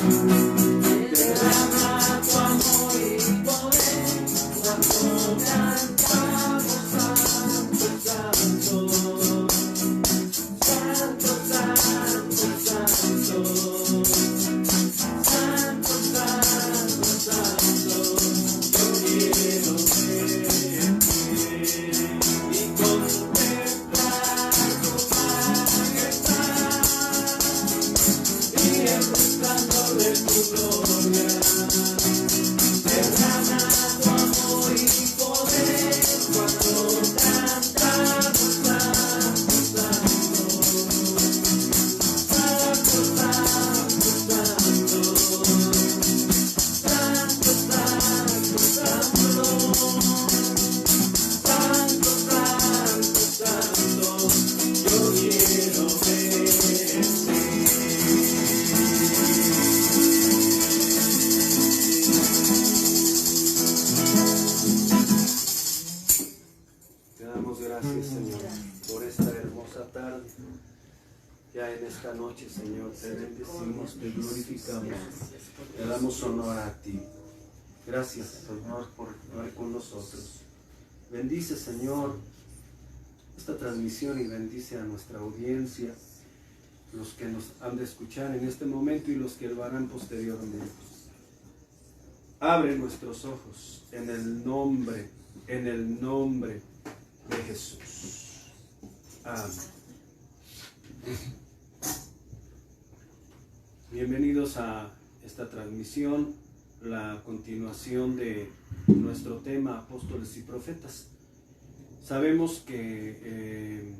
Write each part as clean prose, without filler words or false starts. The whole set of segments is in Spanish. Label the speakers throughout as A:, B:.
A: Derrama tu amor y poder cuando cantamos santo, santo, santo, santo, santo, santo, santo, santo. Yo quiero verte y contemplar tu majestad y el resplandor de tu gloria. Derrama tu amor y poder cuando cantamos santo, santo, santo, santo, santo, santo, santo, santo, santo, yo quiero verte.
B: Te damos gracias, Señor, por esta hermosa tarde. Ya en esta noche, Señor, te bendecimos, te glorificamos, te damos honor a ti. Gracias, Señor, por estar con nosotros. Bendice, Señor, esta transmisión y bendice a nuestra audiencia, los que nos han de escuchar en este momento y los que lo harán posteriormente. Abre nuestros ojos en el nombre de Jesús. Amén. Bienvenidos a esta transmisión, la continuación de nuestro tema Apóstoles y Profetas. Sabemos que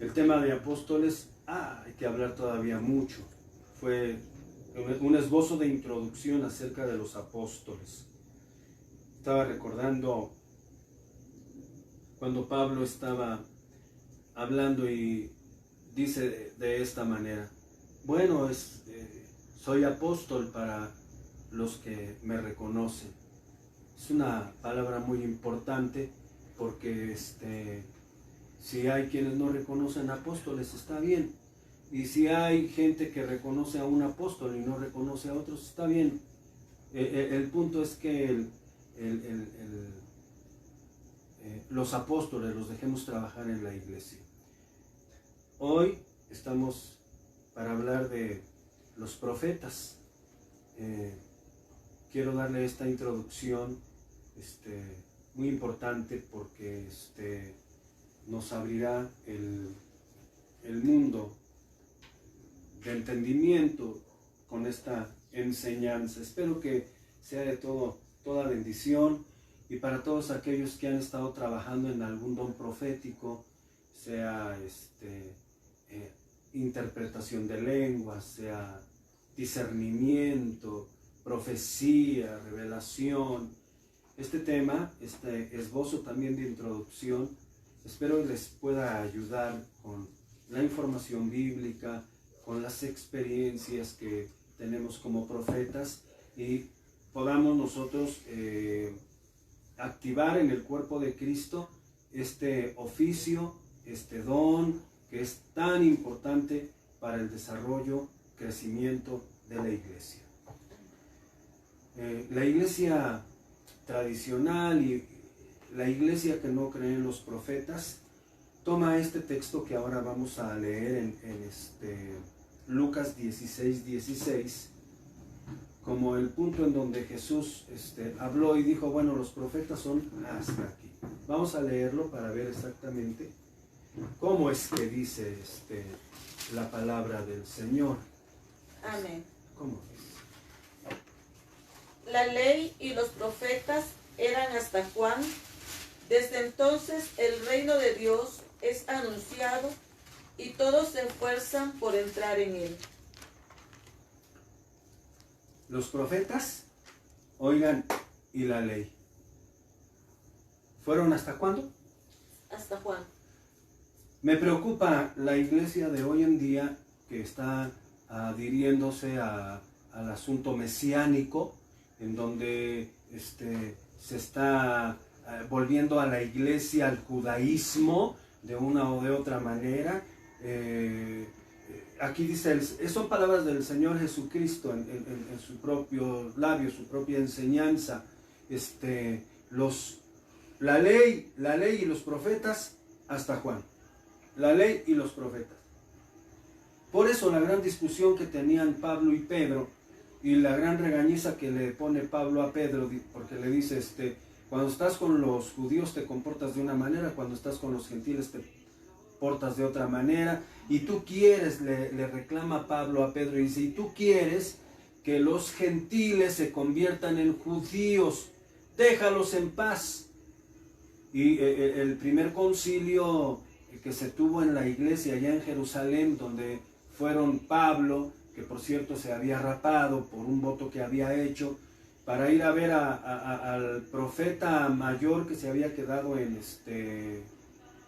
B: el tema de apóstoles hay que hablar todavía mucho. Fue un esbozo de introducción acerca de los apóstoles. Estaba recordando cuando Pablo estaba hablando y dice de esta manera: bueno, soy apóstol para los que me reconocen. Es una palabra muy importante porque si hay quienes no reconocen apóstoles, está bien. Y si hay gente que reconoce a un apóstol y no reconoce a otros, está bien. El punto es que los apóstoles los dejemos trabajar en la iglesia. Hoy estamos para hablar de los profetas. Quiero darle esta introducción muy importante porque nos abrirá el mundo de entendimiento con esta enseñanza. Espero que sea de toda bendición, y para todos aquellos que han estado trabajando en algún don profético, sea interpretación de lenguas, sea discernimiento, profecía, revelación. Este tema, este esbozo también de introducción, espero les pueda ayudar con la información bíblica, con las experiencias que tenemos como profetas, y podamos nosotros activar en el cuerpo de Cristo este oficio, este don que es tan importante para el desarrollo, crecimiento de la iglesia. La iglesia tradicional y la iglesia que no cree en los profetas toma este texto que ahora vamos a leer en Lucas 16:16 como el punto en donde Jesús habló y dijo: bueno, los profetas son hasta aquí. Vamos a leerlo para ver exactamente cómo es que dice la palabra del Señor.
C: Amén.
B: ¿Cómo es?
C: La ley y los profetas eran hasta Juan. Desde entonces el reino de Dios es anunciado y todos se esfuerzan por entrar en él.
B: Los profetas, oigan, y la ley. ¿Fueron hasta cuándo?
C: Hasta Juan.
B: Me preocupa la iglesia de hoy en día que está adhiriéndose al asunto mesiánico, en donde se está volviendo a la iglesia, al judaísmo, de una o de otra manera, aquí dice, son palabras del Señor Jesucristo en su propio labio, su propia enseñanza. La ley y los profetas hasta Juan. La ley y los profetas. Por eso la gran discusión que tenían Pablo y Pedro, y la gran regañiza que le pone Pablo a Pedro, porque le dice, cuando estás con los judíos te comportas de una manera, cuando estás con los gentiles te portas de otra manera, y tú quieres, le reclama Pablo a Pedro, y dice, y tú quieres que los gentiles se conviertan en judíos, déjalos en paz. Y el primer concilio que se tuvo en la iglesia allá en Jerusalén, donde fueron Pablo, que por cierto se había rapado por un voto que había hecho, para ir a ver al profeta mayor que se había quedado en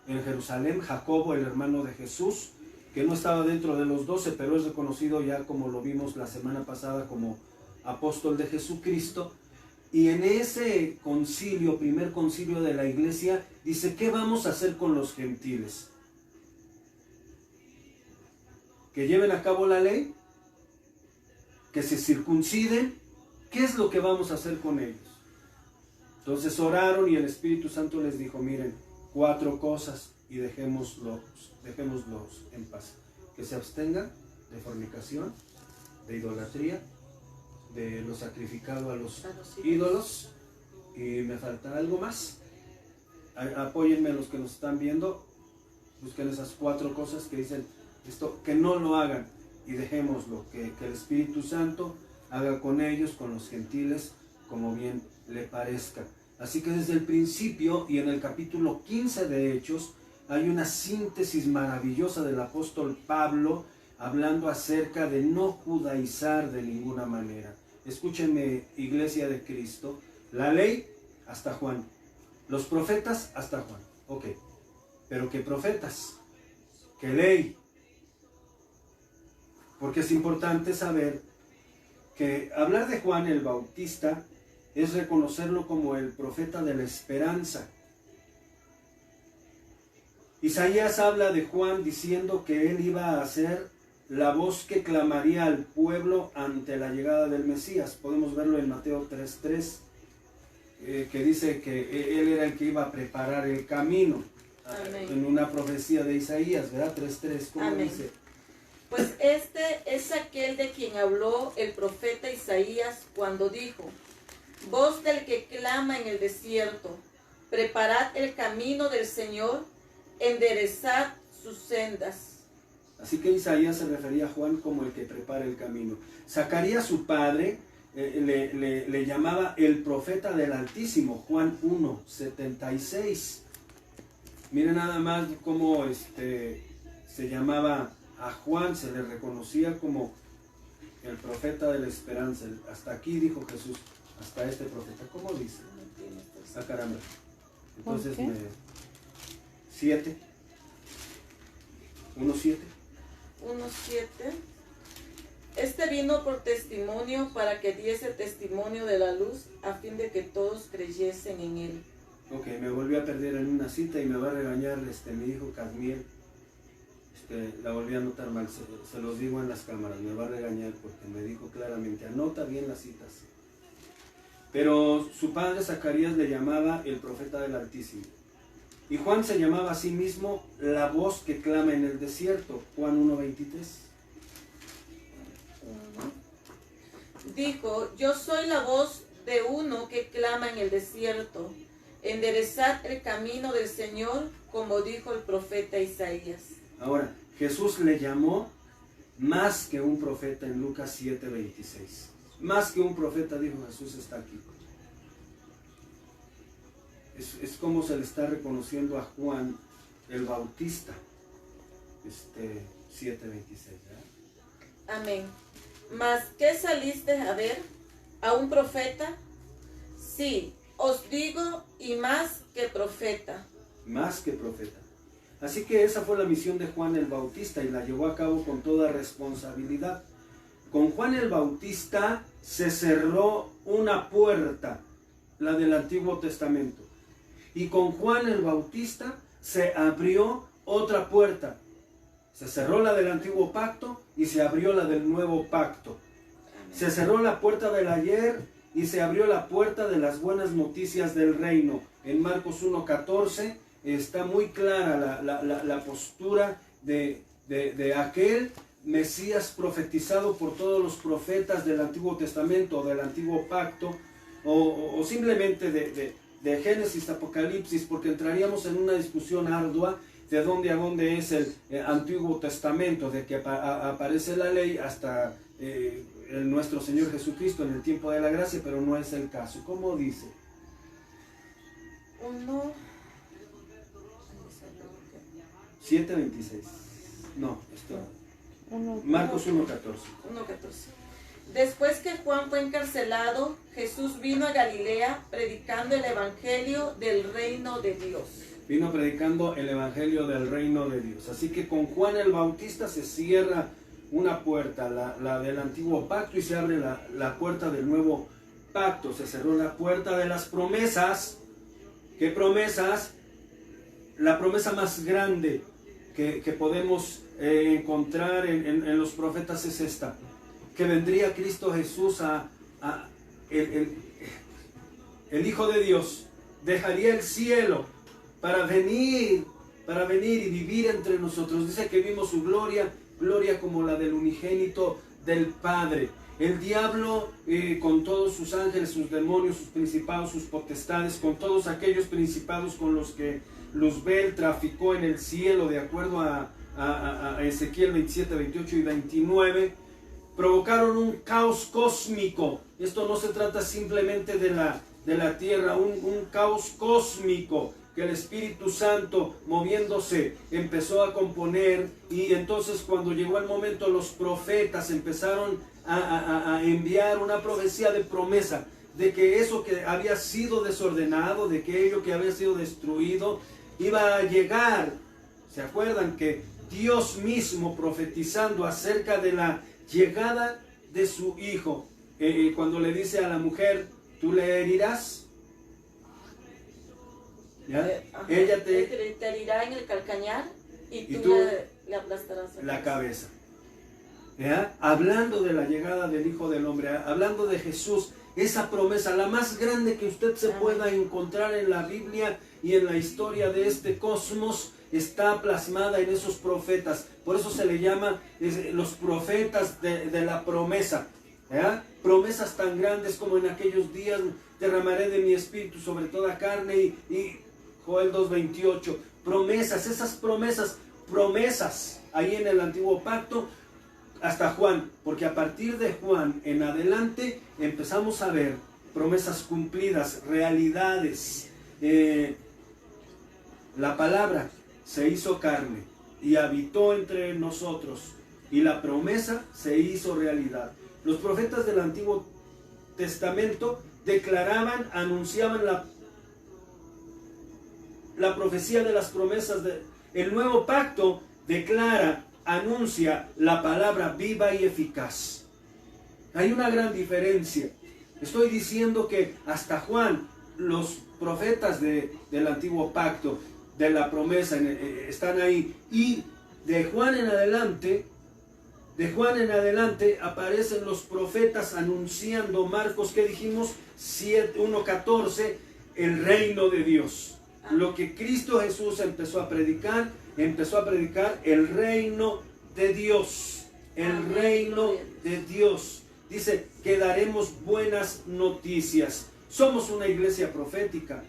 B: Jerusalén, Jacobo, el hermano de Jesús, que no estaba dentro de los 12, pero es reconocido ya, como lo vimos la semana pasada, como apóstol de Jesucristo. Y en ese concilio, primer concilio de la iglesia, dice, ¿qué vamos a hacer con los gentiles? ¿Que lleven a cabo la ley? ¿Que se circunciden? ¿Qué es lo que vamos a hacer con ellos? Entonces oraron y el Espíritu Santo les dijo, miren, 4 cosas y dejémoslos en paz. Que se abstengan de fornicación, de idolatría, de lo sacrificado a los ídolos, y me falta algo más. Apóyenme los que nos están viendo, busquen esas 4 cosas que dicen esto, que no lo hagan y dejémoslo, que el Espíritu Santo haga con ellos, con los gentiles, como bien le parezca. Así que desde el principio y en el capítulo 15 de Hechos hay una síntesis maravillosa del apóstol Pablo hablando acerca de no judaizar de ninguna manera. Escúchenme, iglesia de Cristo, la ley hasta Juan, los profetas hasta Juan, ok, pero ¿qué profetas? ¿Qué ley? Porque es importante saber que hablar de Juan el Bautista es reconocerlo como el profeta de la esperanza. Isaías habla de Juan diciendo que él iba a ser la voz que clamaría al pueblo ante la llegada del Mesías. Podemos verlo en Mateo 3:3, que dice que él era el que iba a preparar el camino. Amén. En una profecía de Isaías, ¿verdad? 3:3, ¿cómo Amén. Dice?
C: Pues este es aquel de quien habló el profeta Isaías cuando dijo, voz del que clama en el desierto, preparad el camino del Señor, enderezad sus sendas.
B: Así que Isaías se refería a Juan como el que prepara el camino. Zacarías, su padre, le llamaba el profeta del Altísimo, Juan 1:76. Miren nada más cómo se llamaba a Juan, se le reconocía como el profeta de la esperanza. Hasta aquí dijo Jesús, hasta este profeta. ¿Cómo dice? Ah, caramba. Entonces, 7. 1:7.
C: 1:7. Este vino por testimonio para que diese testimonio de la luz, a fin de que todos creyesen en él.
B: Ok, me volví a perder en una cita y me va a regañar mi hijo Cadmiel. La volví a anotar mal, se los digo en las cámaras, me va a regañar porque me dijo claramente, anota bien las citas. Pero su padre Zacarías le llamaba el profeta del Altísimo. Y Juan se llamaba a sí mismo la voz que clama en el desierto, Juan 1:23.
C: Dijo, yo soy la voz de uno que clama en el desierto, enderezad el camino del Señor, como dijo el profeta Isaías.
B: Ahora, Jesús le llamó más que un profeta en Lucas 7:26. Más que un profeta, dijo Jesús, está aquí. Es como se le está reconociendo a Juan el Bautista, 7:26, ¿verdad?
C: Amén. ¿Mas qué saliste a ver? ¿A un profeta? Sí, os digo, y más que profeta.
B: Más que profeta. Así que esa fue la misión de Juan el Bautista y la llevó a cabo con toda responsabilidad. Con Juan el Bautista se cerró una puerta, la del Antiguo Testamento. Y con Juan el Bautista se abrió otra puerta, Se cerró la del antiguo pacto y se abrió la del nuevo pacto. Se cerró la puerta del ayer y se abrió la puerta de las buenas noticias del reino. En Marcos 1:14 está muy clara la postura de aquel Mesías profetizado por todos los profetas del Antiguo Testamento o del Antiguo Pacto, o simplemente de Génesis, Apocalipsis, porque entraríamos en una discusión ardua de dónde a dónde es el Antiguo Testamento, de que aparece la ley hasta nuestro Señor Jesucristo en el tiempo de la gracia, pero no es el caso. ¿Cómo dice?
C: Uno...
B: 7:26. No, esto. Marcos 1:14.
C: 1:14. Después que Juan fue encarcelado, Jesús vino a Galilea predicando el evangelio del reino de Dios.
B: Vino predicando el evangelio del reino de Dios. Así que con Juan el Bautista se cierra una puerta, la del antiguo pacto, y se abre la puerta del nuevo pacto. Se cerró la puerta de las promesas. ¿Qué promesas? La promesa más grande que podemos encontrar en los profetas es esta: que vendría Cristo Jesús, el Hijo de Dios, dejaría el cielo para venir y vivir entre nosotros. Dice que vimos su gloria como la del unigénito del Padre. El diablo, con todos sus ángeles, sus demonios, sus principados, sus potestades, con todos aquellos principados con los que Luzbel traficó en el cielo, de acuerdo a Ezequiel 27, 28 y 29, provocaron un caos cósmico. Esto no se trata simplemente de la tierra, un caos cósmico que el Espíritu Santo, moviéndose, empezó a componer. Y entonces, cuando llegó el momento, los profetas empezaron a enviar una profecía de promesa de que eso que había sido desordenado, de que ello que había sido destruido, iba a llegar. ¿Se acuerdan que Dios mismo, profetizando acerca de la llegada de su Hijo, cuando le dice a la mujer, tú le herirás? Ella
C: te herirá en el calcañar y tú le aplastarás
B: la cabeza. ¿Ya? Hablando de la llegada del Hijo del Hombre, hablando de Jesús, esa promesa, la más grande que usted se pueda encontrar en la Biblia y en la historia de este cosmos, está plasmada en esos profetas. Por eso se le llama los profetas de la promesa. ¿Ya? Promesas tan grandes como: en aquellos días derramaré de mi espíritu sobre toda carne, y Joel 2:28. Promesas, esas promesas ahí en el antiguo pacto hasta Juan, porque a partir de Juan en adelante empezamos a ver promesas cumplidas, realidades. La palabra se hizo carne y habitó entre nosotros, y la promesa se hizo realidad. Los profetas del Antiguo Testamento declaraban, anunciaban la profecía de las promesas. El nuevo pacto declara, anuncia la palabra viva y eficaz. Hay una gran diferencia. Estoy diciendo que hasta Juan, los profetas del antiguo pacto, de la promesa, están ahí, y de Juan en adelante aparecen los profetas anunciando. Marcos, ¿qué dijimos? 1:14, el reino de Dios. Lo que Cristo Jesús empezó a predicar el reino de Dios. El reino de Dios. Dice que daremos buenas noticias. Somos una iglesia profética.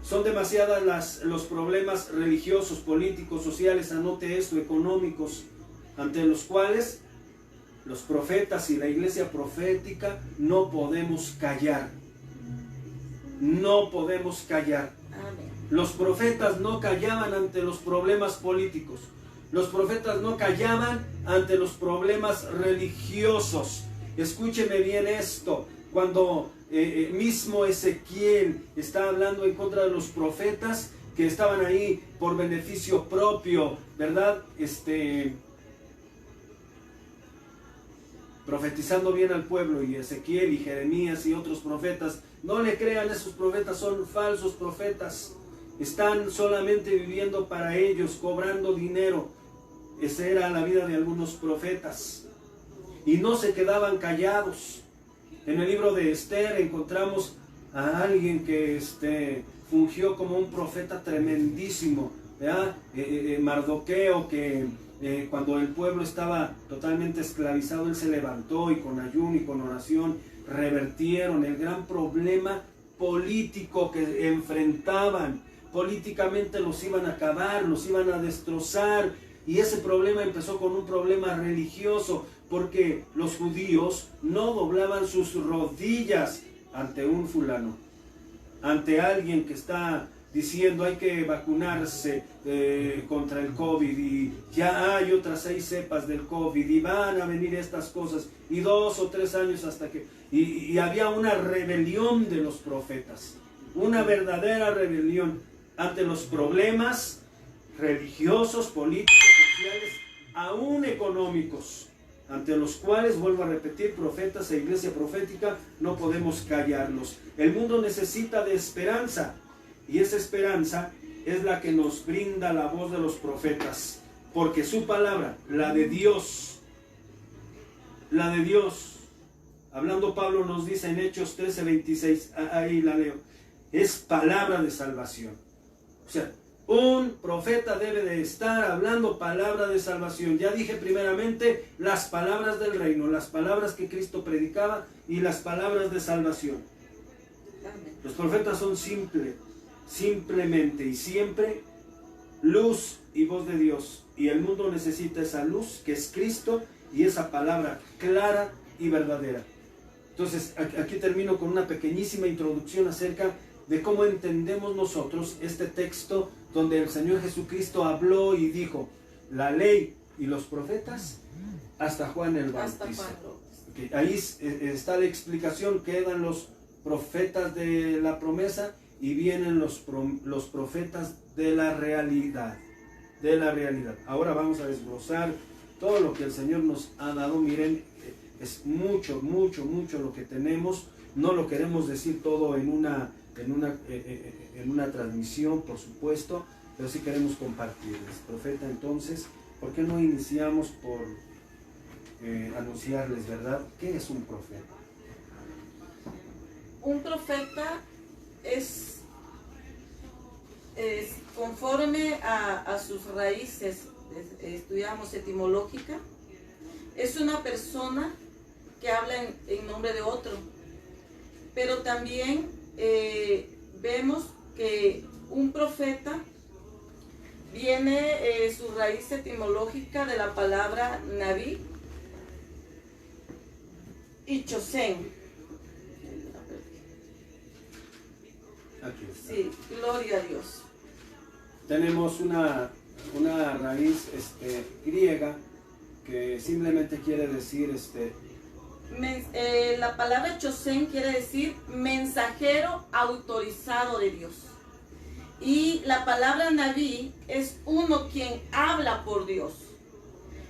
B: Son demasiadas los problemas religiosos, políticos, sociales, anote esto, económicos, ante los cuales los profetas y la iglesia profética no podemos callar. No podemos callar.
C: Amén.
B: Los profetas no callaban ante los problemas políticos. Los profetas no callaban ante los problemas religiosos. Escúcheme bien esto. Cuando mismo Ezequiel está hablando en contra de los profetas que estaban ahí por beneficio propio, ¿verdad? Profetizando bien al pueblo, y Ezequiel y Jeremías y otros profetas, no le crean, esos profetas son falsos profetas. Están solamente viviendo para ellos, cobrando dinero. Esa era la vida de algunos profetas. Y no se quedaban callados. En el libro de Esther encontramos a alguien que fungió como un profeta tremendísimo, ¿verdad? Mardoqueo, que cuando el pueblo estaba totalmente esclavizado, él se levantó y con ayuno y con oración revertieron el gran problema político que enfrentaban. Políticamente los iban a acabar, los iban a destrozar, y ese problema empezó con un problema religioso, porque los judíos no doblaban sus rodillas ante un fulano, ante alguien que está diciendo hay que vacunarse contra el COVID, y ya hay otras 6 cepas del COVID, y van a venir estas cosas, y 2 o 3 años hasta que... Y había una rebelión de los profetas, una verdadera rebelión ante los problemas religiosos, políticos, sociales, aún económicos, ante los cuales, vuelvo a repetir, profetas e iglesia profética, no podemos callarnos. El mundo necesita de esperanza, y esa esperanza es la que nos brinda la voz de los profetas, porque su palabra, la de Dios, hablando Pablo nos dice en Hechos 13:26, ahí la leo, es palabra de salvación. O sea, un profeta debe de estar hablando palabra de salvación. Ya dije primeramente las palabras del reino, las palabras que Cristo predicaba y las palabras de salvación. Los profetas son simplemente y siempre luz y voz de Dios. Y el mundo necesita esa luz que es Cristo y esa palabra clara y verdadera. Entonces, aquí termino con una pequeñísima introducción acerca de cómo entendemos nosotros este texto donde el Señor Jesucristo habló y dijo la ley y los profetas hasta Juan el Bautista. Okay, ahí está la explicación. Quedan los profetas de la promesa y vienen los profetas de la realidad. Ahora vamos a desglosar todo lo que el Señor nos ha dado. Miren, es mucho lo que tenemos. No lo queremos decir todo en una transmisión, por supuesto, pero sí queremos compartirles. Profeta, entonces, ¿por qué no iniciamos por anunciarles, verdad? ¿Qué es un profeta?
C: Un profeta es conforme a sus raíces, estudiamos etimológica, es una persona que habla en nombre de otro. Pero también vemos que un profeta viene su raíz etimológica de la palabra Naví y Chosén.
B: Aquí está.
C: Sí, gloria a Dios.
B: Tenemos una raíz griega que simplemente quiere decir
C: la palabra Chosén quiere decir mensajero autorizado de Dios. Y la palabra Naví es uno quien habla por Dios.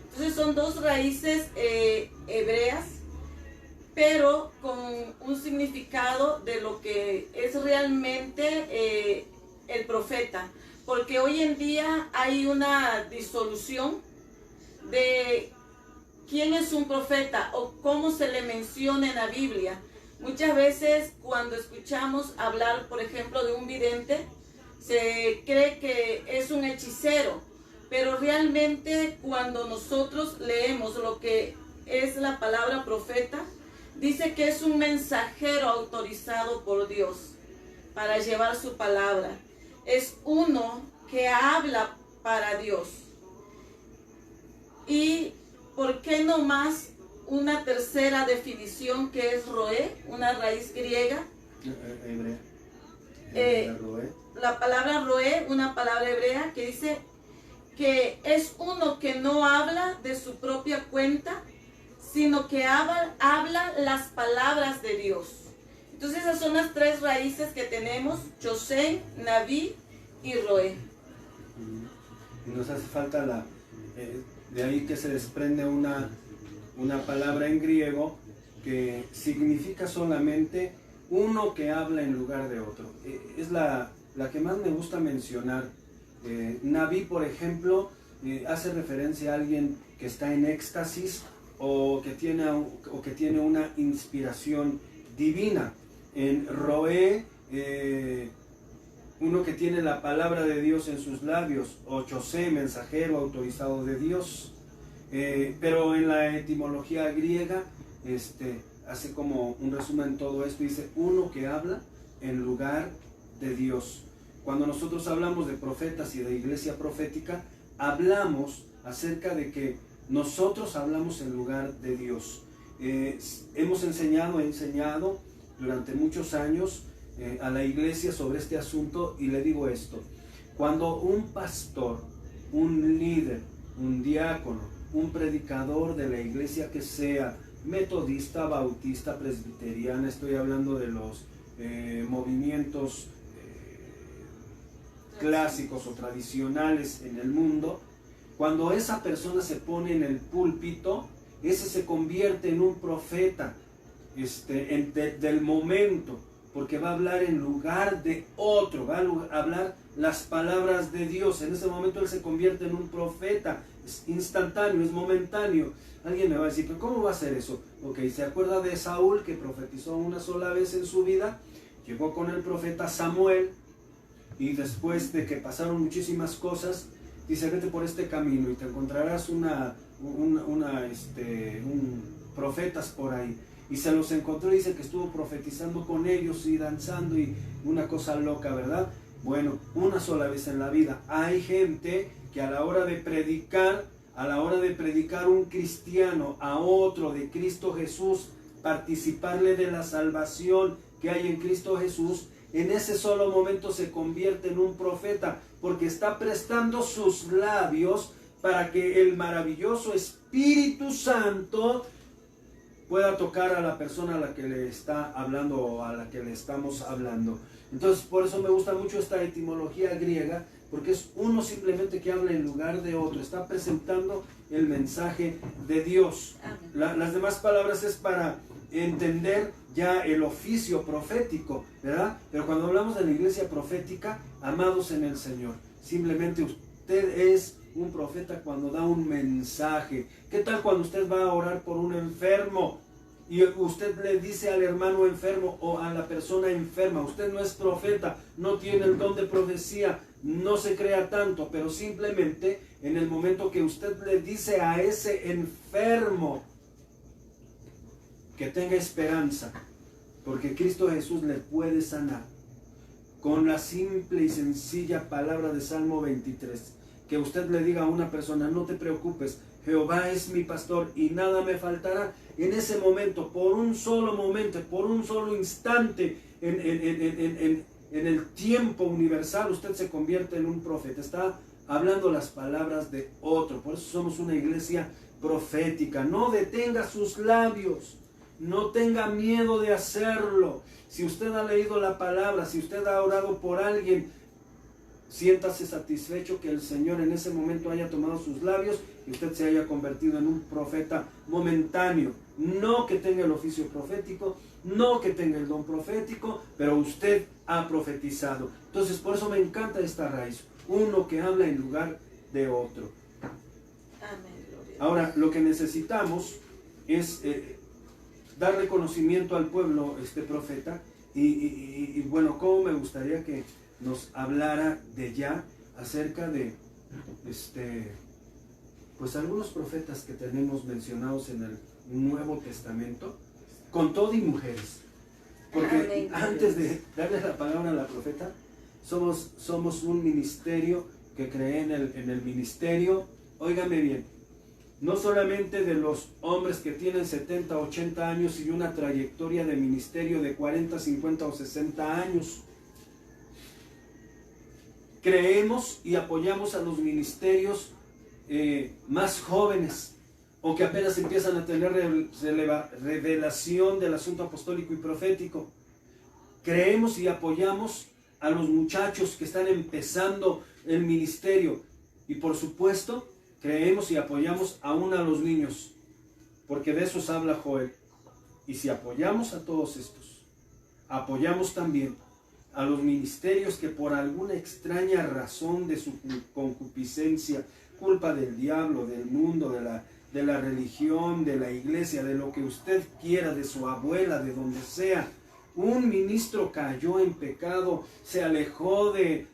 C: Entonces son dos raíces hebreas, pero con un significado de lo que es realmente el profeta. Porque hoy en día hay una disolución de quién es un profeta o cómo se le menciona en la Biblia. Muchas veces cuando escuchamos hablar, por ejemplo, de un vidente, se cree que es un hechicero, pero realmente cuando nosotros leemos lo que es la palabra profeta, dice que es un mensajero autorizado por Dios para llevar su palabra. Es uno que habla para Dios. Y ¿por qué no más una tercera definición que es roé, una raíz griega? La palabra roé, una palabra hebrea que dice que es uno que no habla de su propia cuenta, sino que habla las palabras de Dios. Entonces esas son las tres raíces que tenemos: Chosén, Naví y roé.
B: Y nos hace falta de ahí que se desprende una palabra en griego que significa solamente uno que habla en lugar de otro. Es la que más me gusta mencionar. Naví, por ejemplo, hace referencia a alguien que está en éxtasis o que tiene una inspiración divina. En Roé, uno que tiene la palabra de Dios en sus labios, o Chosé, mensajero autorizado de Dios. Pero en la etimología griega, hace como un resumen todo esto, dice uno que habla en lugar de Dios. Cuando nosotros hablamos de profetas y de iglesia profética, hablamos acerca de que nosotros hablamos en lugar de Dios. He enseñado durante muchos años a la iglesia sobre este asunto, y le digo esto: cuando un pastor, un líder, un diácono, un predicador de la iglesia que sea metodista, bautista, presbiteriana, estoy hablando de los movimientos clásicos o tradicionales en el mundo, cuando esa persona se pone en el púlpito, ese se convierte en un profeta del momento, porque va a hablar en lugar de otro, va a hablar las palabras de Dios. En ese momento él se convierte en un profeta. Es instantáneo, es momentáneo. Alguien me va a decir, ¿pero cómo va a ser eso? Ok, ¿se acuerda de Saúl, que profetizó una sola vez en su vida? Llegó con el profeta Samuel, y después de que pasaron muchísimas cosas, dice: vete por este camino y te encontrarás profetas por ahí. Y se los encontró, dice que estuvo profetizando con ellos y danzando y una cosa loca, ¿verdad? Bueno, una sola vez en la vida. Hay gente que a la hora de predicar un cristiano a otro de Cristo Jesús, participarle de la salvación que hay en Cristo Jesús, en ese solo momento se convierte en un profeta, porque está prestando sus labios para que el maravilloso Espíritu Santo pueda tocar a la persona a la que le está hablando o a la que le estamos hablando. Entonces, por eso me gusta mucho esta etimología griega, porque es uno simplemente que habla en lugar de otro, está presentando el mensaje de Dios. Las demás palabras es para entender ya el oficio profético, ¿verdad? Pero cuando hablamos de la iglesia profética, amados en el Señor, simplemente usted es un profeta cuando da un mensaje. ¿Qué tal cuando usted va a orar por un enfermo y usted le dice al hermano enfermo o a la persona enferma? Usted no es profeta, no tiene el don de profecía, no se crea tanto, pero simplemente en el momento que usted le dice a ese enfermo que tenga esperanza, porque Cristo Jesús le puede sanar, con la simple y sencilla palabra de Salmo 23, que usted le diga a una persona: no te preocupes, Jehová es mi pastor y nada me faltará. En ese momento, por un solo momento, por un solo instante, en el tiempo universal, usted se convierte en un profeta. Está hablando las palabras de otro. Por eso somos una iglesia profética. No detenga sus labios, no tenga miedo de hacerlo. Si usted ha leído la palabra, si usted ha orado por alguien, siéntase satisfecho que el Señor en ese momento haya tomado sus labios y usted se haya convertido en un profeta momentáneo. No que tenga el oficio profético, no que tenga el don profético, pero usted ha profetizado. Entonces, por eso me encanta esta raíz. Uno que habla en lugar de otro.
C: Amén, gloria.
B: Ahora, lo que necesitamos es dar reconocimiento al pueblo, profeta, y bueno, cómo me gustaría que nos hablara de ya acerca de pues algunos profetas que tenemos mencionados en el Nuevo Testamento, con todo y mujeres, porque antes de darle la palabra a la profeta, somos un ministerio que cree en el ministerio, óigame bien, no solamente de los hombres que tienen 70, 80 años y una trayectoria de ministerio de 40, 50 o 60 años. Creemos y apoyamos a los ministerios más jóvenes o que apenas empiezan a tener revelación del asunto apostólico y profético. Creemos y apoyamos a los muchachos que están empezando el ministerio y por supuesto creemos y apoyamos aún a los niños, porque de esos habla Joel. Y si apoyamos a todos estos, apoyamos también a los ministerios que por alguna extraña razón de su concupiscencia, culpa del diablo, del mundo, de la religión, de la iglesia, de lo que usted quiera, de su abuela, de donde sea. Un ministro cayó en pecado, se alejó de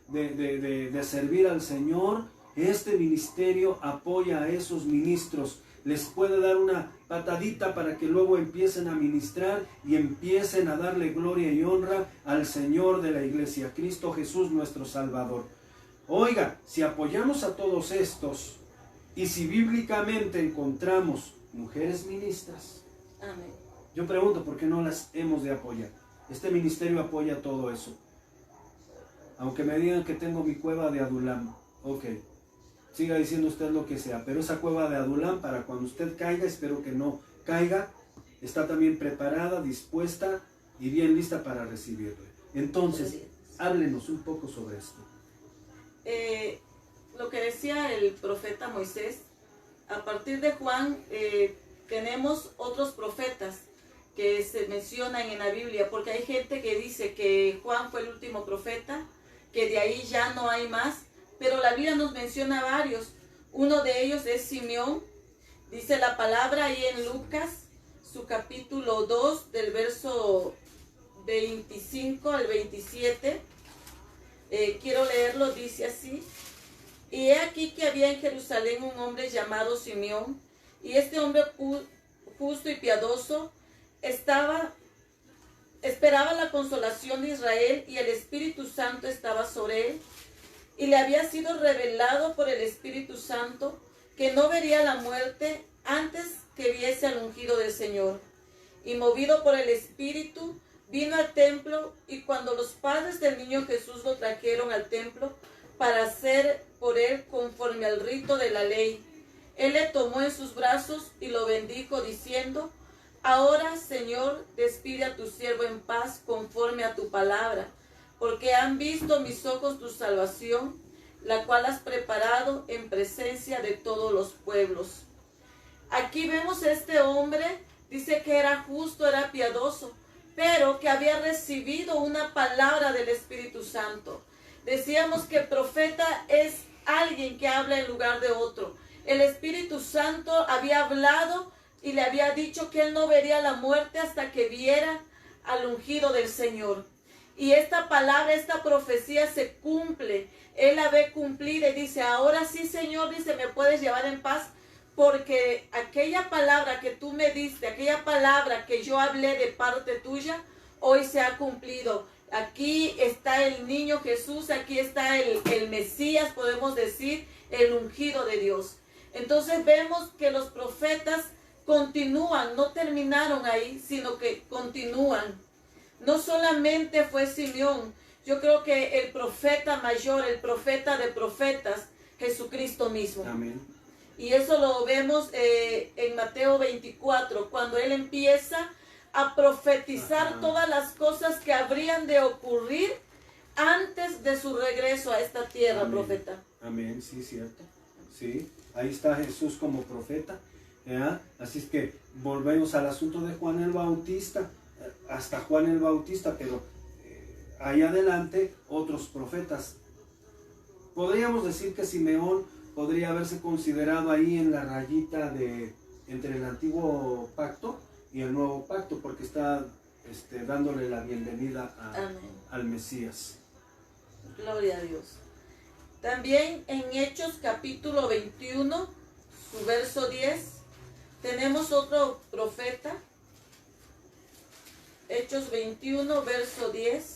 B: servir al Señor. Este ministerio apoya a esos ministros. Les puede dar una patadita para que luego empiecen a ministrar y empiecen a darle gloria y honra al Señor de la iglesia, Cristo Jesús nuestro Salvador. Oiga, si apoyamos a todos estos y si bíblicamente encontramos mujeres ministras,
C: Amén.
B: yo pregunto, ¿por qué no las hemos de apoyar? Este ministerio apoya todo eso. Aunque me digan que tengo mi cueva de Adulam, ok, siga diciendo usted lo que sea, pero esa cueva de Adulam, para cuando usted caiga, espero que no caiga, está también preparada, dispuesta y bien lista para recibirle. Entonces, háblenos un poco sobre esto.
C: Lo que decía el profeta Moisés, a partir de Juan tenemos otros profetas que se mencionan en la Biblia, porque hay gente que dice que Juan fue el último profeta, que de ahí ya no hay más, pero la Biblia nos menciona varios. Uno de ellos es Simeón. Dice la palabra ahí en Lucas, su capítulo 2, del verso 25 al 27. Quiero leerlo, dice así: y he aquí que había en Jerusalén un hombre llamado Simeón, y este hombre justo y piadoso esperaba la consolación de Israel, y el Espíritu Santo estaba sobre él, y le había sido revelado por el Espíritu Santo que no vería la muerte antes que viese al ungido del Señor. Y movido por el Espíritu, vino al templo, y cuando los padres del niño Jesús lo trajeron al templo para hacer por él conforme al rito de la ley, él le tomó en sus brazos y lo bendijo, diciendo: ahora, Señor, despide a tu siervo en paz conforme a tu palabra, porque han visto mis ojos tu salvación, la cual has preparado en presencia de todos los pueblos. Aquí vemos a este hombre, dice que era justo, era piadoso, pero que había recibido una palabra del Espíritu Santo. Decíamos que el profeta es alguien que habla en lugar de otro. El Espíritu Santo había hablado y le había dicho que él no vería la muerte hasta que viera al ungido del Señor. Y esta palabra, esta profecía se cumple. Él la ve cumplida y dice: ahora sí, Señor, dice, me puedes llevar en paz, porque aquella palabra que tú me diste, aquella palabra que yo hablé de parte tuya, hoy se ha cumplido. Aquí está el niño Jesús, aquí está el Mesías, podemos decir, el ungido de Dios. Entonces vemos que los profetas continúan, no terminaron ahí, sino que continúan. No solamente fue Simeón, yo creo que el profeta mayor, el profeta de profetas, Jesucristo mismo.
B: Amén.
C: Y eso lo vemos en Mateo 24, cuando él empieza a profetizar todas las cosas que habrían de ocurrir antes de su regreso a esta tierra. Amén. Profeta.
B: Amén, sí, cierto. Sí, ahí está Jesús como profeta. ¿Ya? Así es que volvemos al asunto de Juan el Bautista, hasta Juan el Bautista, pero ahí adelante otros profetas. Podríamos decir que Simeón podría haberse considerado ahí en la rayita entre el antiguo pacto y el nuevo pacto, porque está dándole la bienvenida al Mesías.
C: Gloria a Dios. También en Hechos capítulo 21, su verso 10, tenemos otro profeta. Hechos 21, verso 10.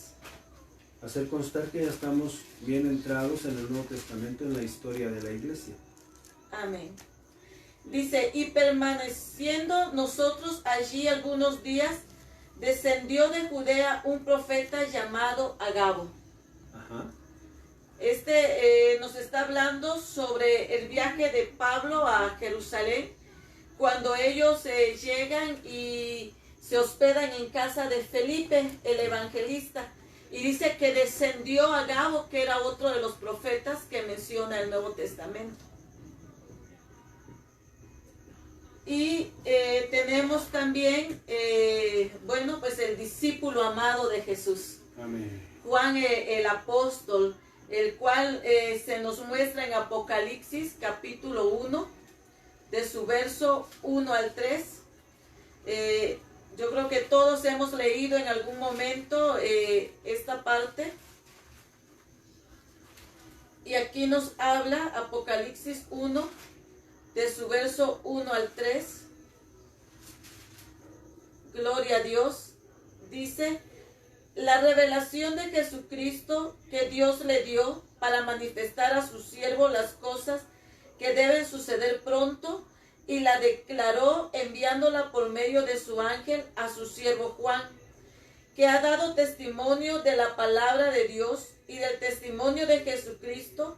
B: Hacer constar que ya estamos bien entrados en el Nuevo Testamento, en la historia de la iglesia.
C: Amén. Dice: y permaneciendo nosotros allí algunos días, descendió de Judea un profeta llamado Agabo.
B: Ajá.
C: Nos está hablando sobre el viaje de Pablo a Jerusalén, cuando ellos llegan y se hospedan en casa de Felipe, el evangelista. Y dice que descendió Agabo, que era otro de los profetas que menciona el Nuevo Testamento. Y tenemos también, pues el discípulo amado de Jesús.
B: Amén.
C: Juan el apóstol, el cual se nos muestra en Apocalipsis capítulo 1, de su verso 1 al 3. Yo creo que todos hemos leído en algún momento esta parte. Y aquí nos habla Apocalipsis 1, de su verso 1 al 3. Gloria a Dios. Dice: la revelación de Jesucristo que Dios le dio para manifestar a su siervo las cosas que deben suceder pronto, y la declaró enviándola por medio de su ángel a su siervo Juan, que ha dado testimonio de la palabra de Dios y del testimonio de Jesucristo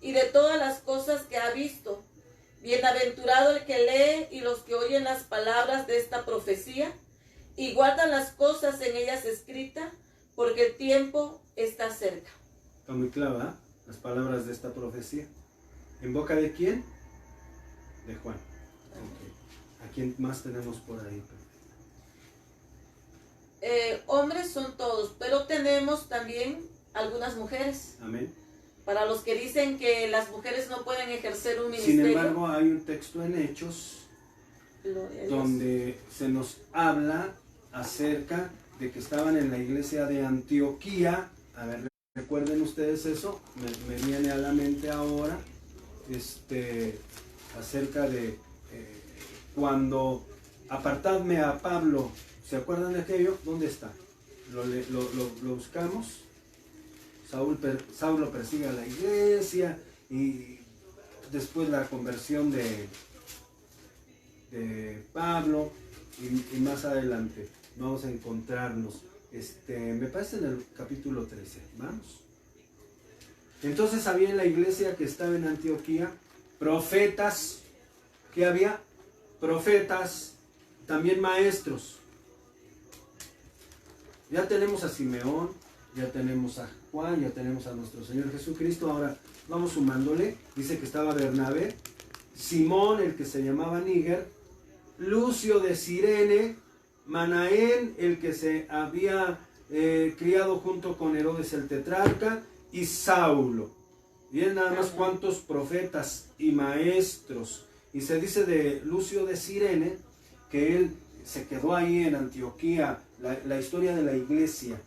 C: y de todas las cosas que ha visto. Bienaventurado el que lee y los que oyen las palabras de esta profecía y guardan las cosas en ellas escritas, porque el tiempo está cerca.
B: Está muy claro, ¿eh? Las palabras de esta profecía. ¿En boca de quién? De Juan. Okay. ¿A quién más tenemos por ahí?
C: Hombres son todos, pero tenemos también algunas mujeres.
B: Amén.
C: Para los que dicen que las mujeres no pueden ejercer un
B: Sin
C: ministerio.
B: embargo, hay un texto en Hechos donde se nos habla acerca de que estaban en la iglesia de Antioquía. A ver, recuerden ustedes eso, me viene a la mente ahora, acerca de cuando apartadme a Pablo. ¿Se acuerdan de aquello? ¿Dónde está? Lo buscamos. Saulo persigue a la iglesia y después la conversión de Pablo y más adelante vamos a encontrarnos, me parece en el capítulo 13, vamos. Entonces había en la iglesia que estaba en Antioquía profetas. ¿Qué había? Profetas, también maestros. Ya tenemos a Simeón, ya tenemos a Juan, ya tenemos a nuestro Señor Jesucristo. Ahora vamos sumándole. Dice que estaba Bernabé, Simón, el que se llamaba Níger, Lucio de Cirene, Manaén, el que se había criado junto con Herodes el tetrarca, y Saulo. Bien, nada más cuántos profetas y maestros. Y se dice de Lucio de Cirene que él se quedó ahí en Antioquía. La historia de la iglesia,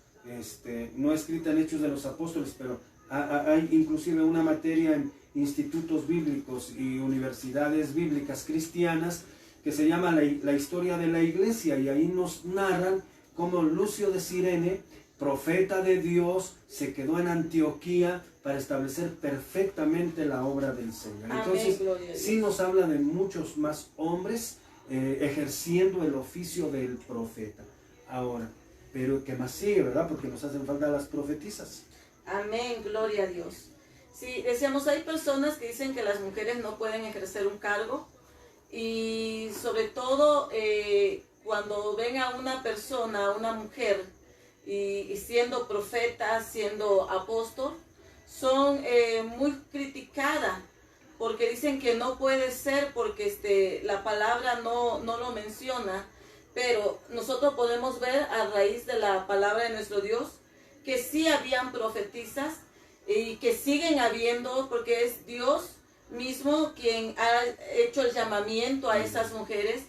B: no escrita en Hechos de los Apóstoles, pero hay inclusive una materia en institutos bíblicos y universidades bíblicas cristianas que se llama la historia de la iglesia, y ahí nos narran cómo Lucio de Cirene, profeta de Dios, se quedó en Antioquía para establecer perfectamente la obra del Señor. Entonces, sí nos habla de muchos más hombres ejerciendo el oficio del profeta. Ahora, pero ¿qué más sigue, verdad? Porque nos hacen falta las profetisas.
C: Amén, gloria a Dios. Sí, decíamos, hay personas que dicen que las mujeres no pueden ejercer un cargo, y sobre todo cuando ven a una persona, a una mujer, y siendo profeta, siendo apóstol, son muy criticadas, porque dicen que no puede ser, porque la palabra no lo menciona. Pero nosotros podemos ver a raíz de la palabra de nuestro Dios que sí habían profetisas y que siguen habiendo, porque es Dios mismo quien ha hecho el llamamiento a esas mujeres.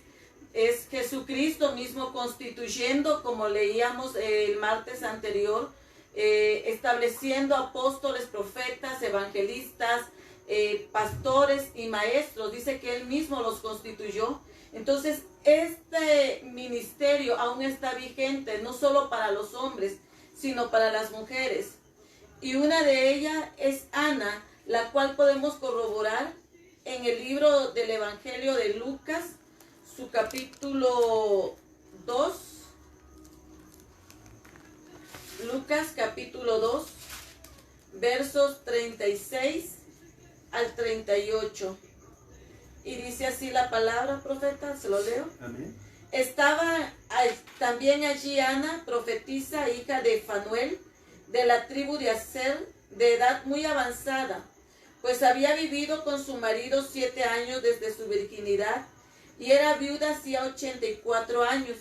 C: Es Jesucristo mismo constituyendo, como leíamos el martes anterior, estableciendo apóstoles, profetas, evangelistas, pastores y maestros. Dice que Él mismo los constituyó. Entonces, este ministerio aún está vigente, no solo para los hombres, sino para las mujeres. Y una de ellas es Ana, la cual podemos corroborar en el libro del Evangelio de Lucas, su capítulo 2. Lucas capítulo 2, versos 36 al 38. Y dice así la palabra, profeta, se lo leo.
B: Amén.
C: Estaba también allí Ana, profetisa, hija de Fanuel, de la tribu de Aser, de edad muy avanzada, pues había vivido con su marido 7 años desde su virginidad, y era viuda hacía 84 años,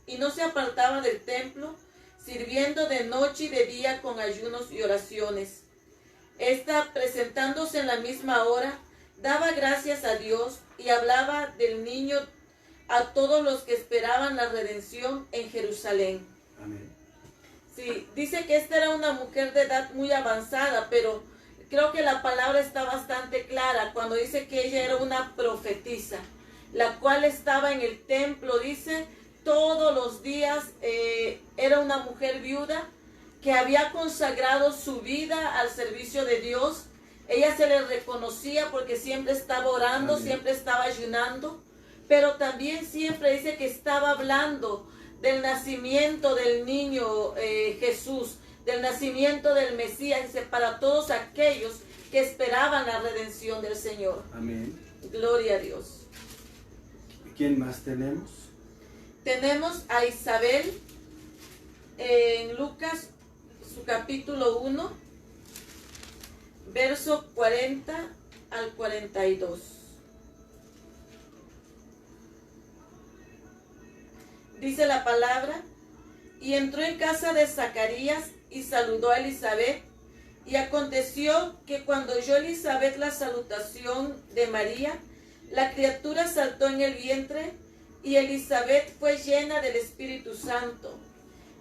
C: y no se apartaba del templo, sirviendo de noche y de día con ayunos y oraciones. Esta, presentándose en la misma hora, daba gracias a Dios y hablaba del niño a todos los que esperaban la redención en Jerusalén.
B: Amén.
C: Sí, dice que esta era una mujer de edad muy avanzada, pero creo que la palabra está bastante clara cuando dice que ella era una profetisa, la cual estaba en el templo, dice, todos los días. Era una mujer viuda que había consagrado su vida al servicio de Dios. Ella se le reconocía porque siempre estaba orando,
B: Amén.
C: siempre estaba ayunando, pero también siempre dice que estaba hablando del nacimiento del niño Jesús, del nacimiento del Mesías, dice, para todos aquellos que esperaban la redención del Señor.
B: Amén.
C: Gloria a Dios.
B: ¿Quién más tenemos?
C: Tenemos a Isabel en Lucas, su capítulo 1, verso 40 al 42. Dice la palabra: y entró en casa de Zacarías y saludó a Elizabeth. Y aconteció que cuando oyó Elizabeth la salutación de María, la criatura saltó en el vientre, y Elizabeth fue llena del Espíritu Santo.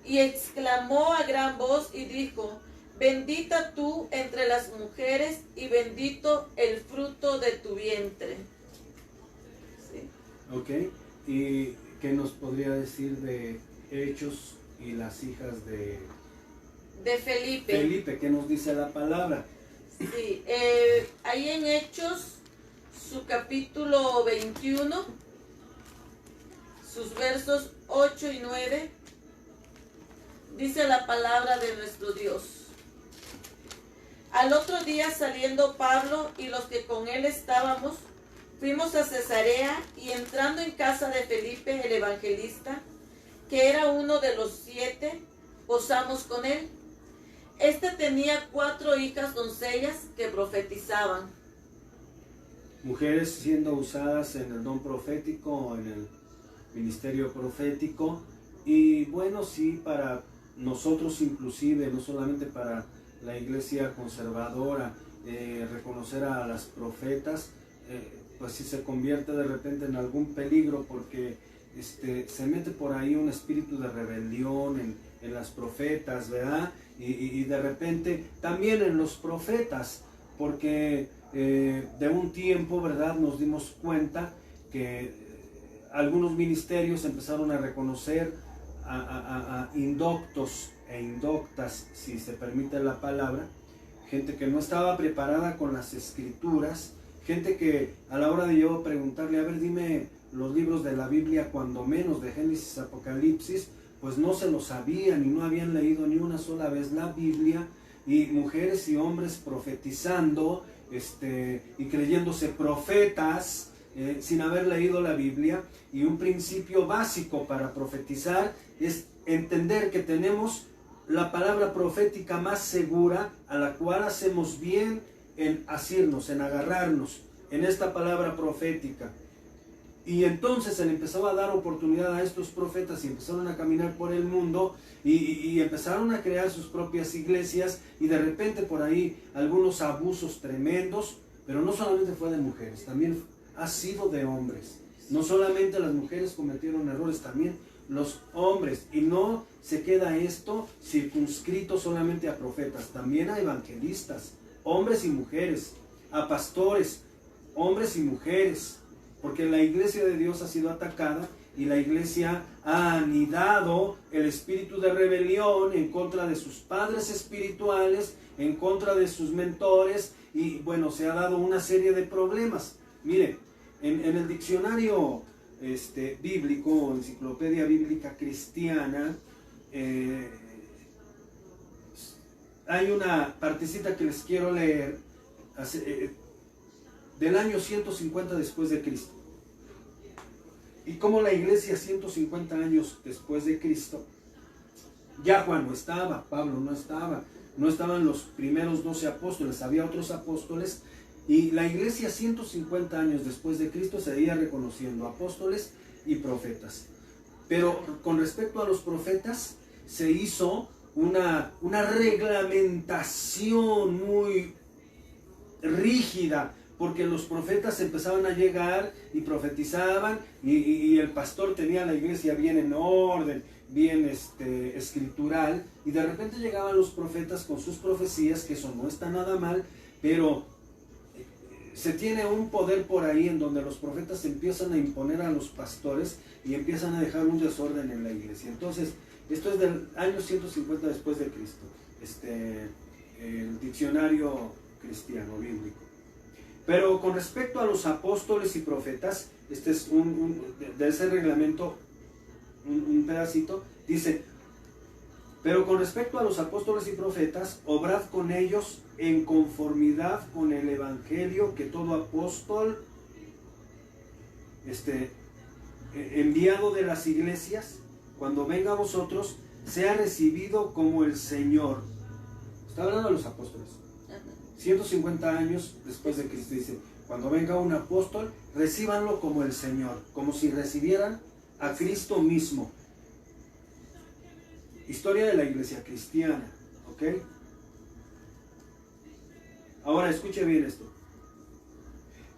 C: Y exclamó a gran voz y dijo: bendita tú entre las mujeres, y bendito el fruto de tu vientre. Sí.
B: Ok. ¿Y qué nos podría decir de Hechos y las hijas de
C: Felipe.
B: Felipe? ¿Qué nos dice la palabra?
C: Sí, ahí en Hechos, su capítulo 21, sus versos 8 y 9, dice la palabra de nuestro Dios. Al otro día, saliendo Pablo y los que con él estábamos, fuimos a Cesarea, y entrando en casa de Felipe el evangelista, que era uno de los 7, posamos con él. Este tenía 4 hijas doncellas que profetizaban.
B: Mujeres siendo usadas en el don profético, en el ministerio profético, y bueno, sí, para nosotros inclusive, no solamente para la iglesia conservadora, reconocer a las profetas, pues si se convierte de repente en algún peligro, porque se mete por ahí un espíritu de rebelión en las profetas, ¿verdad? Y de repente también en los profetas, porque de un tiempo, ¿verdad?, nos dimos cuenta que algunos ministerios empezaron a reconocer a indoctos e indoctas, si se permite la palabra, gente que no estaba preparada con las escrituras, gente que a la hora de yo preguntarle, a ver, dime los libros de la Biblia, cuando menos de Génesis, Apocalipsis, pues no se lo sabían y no habían leído ni una sola vez la Biblia, y mujeres y hombres profetizando y creyéndose profetas sin haber leído la Biblia. Y un principio básico para profetizar es entender que tenemos la palabra profética más segura, a la cual hacemos bien en asirnos, en agarrarnos en esta palabra profética. Y entonces se le empezó a dar oportunidad a estos profetas y empezaron a caminar por el mundo y empezaron a crear sus propias iglesias, y de repente por ahí algunos abusos tremendos, pero no solamente fue de mujeres, también ha sido de hombres. No solamente las mujeres cometieron errores, también los hombres. Y no se queda esto circunscrito solamente a profetas, también a evangelistas, hombres y mujeres, a pastores, hombres y mujeres, porque la iglesia de Dios ha sido atacada y la iglesia ha anidado el espíritu de rebelión en contra de sus padres espirituales, en contra de sus mentores, y bueno, se ha dado una serie de problemas. Mire, en el diccionario bíblico, Enciclopedia Bíblica Cristiana, hay una partecita que les quiero leer, del año 150 después de Cristo. Y como la iglesia 150 años después de Cristo, ya Juan no estaba, Pablo no estaba, no estaban los primeros 12 apóstoles, había otros apóstoles, y la iglesia 150 años después de Cristo seguía reconociendo apóstoles y profetas. Pero con respecto a los profetas, se hizo una reglamentación muy rígida, porque los profetas empezaban a llegar y profetizaban y el pastor tenía la iglesia bien en orden, bien escritural, y de repente llegaban los profetas con sus profecías, que eso no está nada mal, pero se tiene un poder por ahí en donde los profetas empiezan a imponer a los pastores y empiezan a dejar un desorden en la iglesia. Entonces, esto es del año 150 después de Cristo, el diccionario cristiano bíblico. Pero con respecto a los apóstoles y profetas, este es de ese reglamento, un pedacito, dice: pero con respecto a los apóstoles y profetas, obrad con ellos en conformidad con el evangelio que todo apóstol enviado de las iglesias, cuando venga a vosotros, sea recibido como el Señor. Está hablando de los apóstoles. 150 años después de Cristo dice: cuando venga un apóstol, recíbanlo como el Señor, como si recibieran a Cristo mismo. Historia de la iglesia cristiana, ¿ok? Ahora escuche bien esto.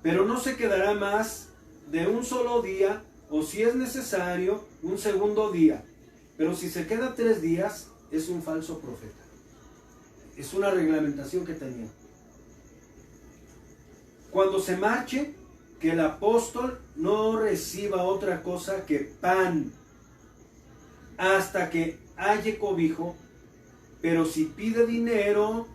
B: Pero no se quedará más de un solo día, o si es necesario, un segundo día. Pero si se queda 3 días, es un falso profeta. Es una reglamentación que tenía. Cuando se marche, que el apóstol no reciba otra cosa que pan, hasta que halle cobijo, pero si pide dinero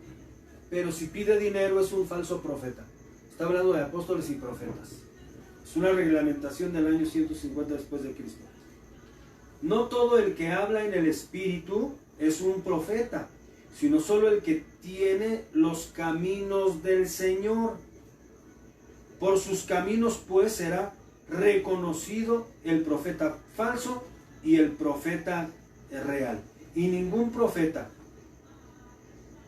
B: es un falso profeta. Está hablando de apóstoles y profetas. Es una reglamentación del año 150 después de Cristo. No todo el que habla en el Espíritu es un profeta, sino solo el que tiene los caminos del Señor. Por sus caminos pues será reconocido el profeta falso y el profeta real. Y ningún profeta,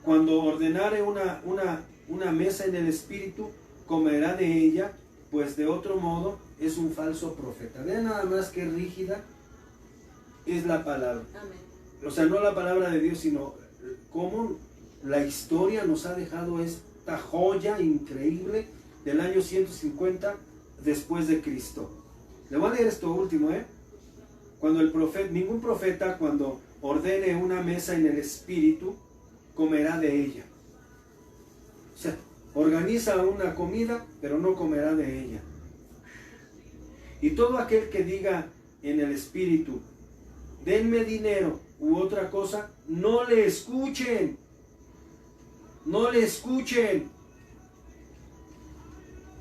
B: cuando ordenare una mesa en el Espíritu, comerá de ella, pues de otro modo es un falso profeta. Vean nada más que rígida es la palabra.
C: Amén.
B: O sea, no la palabra de Dios, sino cómo la historia nos ha dejado esta joya increíble del año 150 después de Cristo. Le voy a leer esto último, Cuando el profeta, ningún profeta, cuando ordene una mesa en el Espíritu, comerá de ella. O sea, organiza una comida, pero no comerá de ella. Y todo aquel que diga en el Espíritu: denme dinero u otra cosa, no le escuchen. No le escuchen.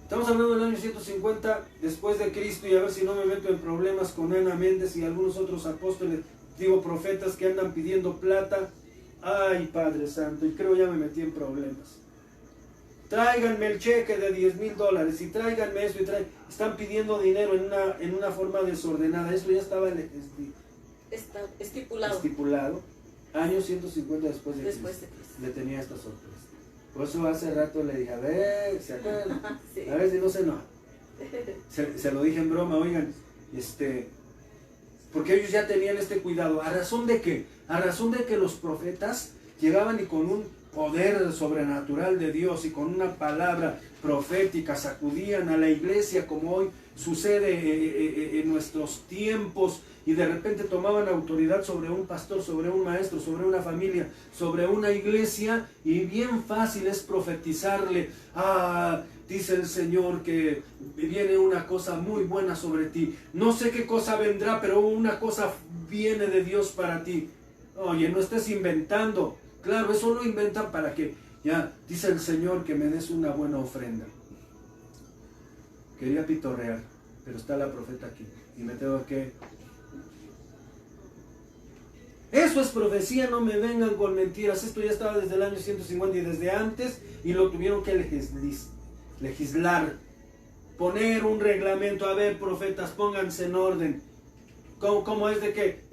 B: Estamos hablando del año 150 después de Cristo, y a ver si no me meto en problemas con Ana Méndez y algunos otros apóstoles, profetas que andan pidiendo plata. Ay, Padre Santo, y creo ya me metí en problemas. Tráiganme el cheque de $10,000 y tráiganme esto están pidiendo dinero en una forma desordenada. Eso ya estaba
C: Está estipulado.
B: Año 150 después de Cristo. Le tenía esta sorpresa. Por eso hace rato le dije: a ver, ¿se acuerdan?
C: Sí.
B: A ver si no se enoja. Se lo dije en broma, oigan, porque ellos ya tenían este cuidado. ¿A razón de qué? A razón de que los profetas llegaban y con un poder sobrenatural de Dios y con una palabra profética sacudían a la iglesia, como hoy sucede en nuestros tiempos, y de repente tomaban autoridad sobre un pastor, sobre un maestro, sobre una familia, sobre una iglesia, y bien fácil es profetizarle: dice el Señor que viene una cosa muy buena sobre ti. No sé qué cosa vendrá, pero una cosa viene de Dios para ti. Oye, no estés inventando. Claro, eso lo inventan para que, ya, dice el Señor que me des una buena ofrenda. Quería pitorrear, pero está la profeta aquí y me tengo que... Eso es profecía, no me vengan con mentiras. Esto ya estaba desde el año 150 y desde antes, y lo tuvieron que legislar, poner un reglamento. A ver, profetas, pónganse en orden. ¿Cómo es de que,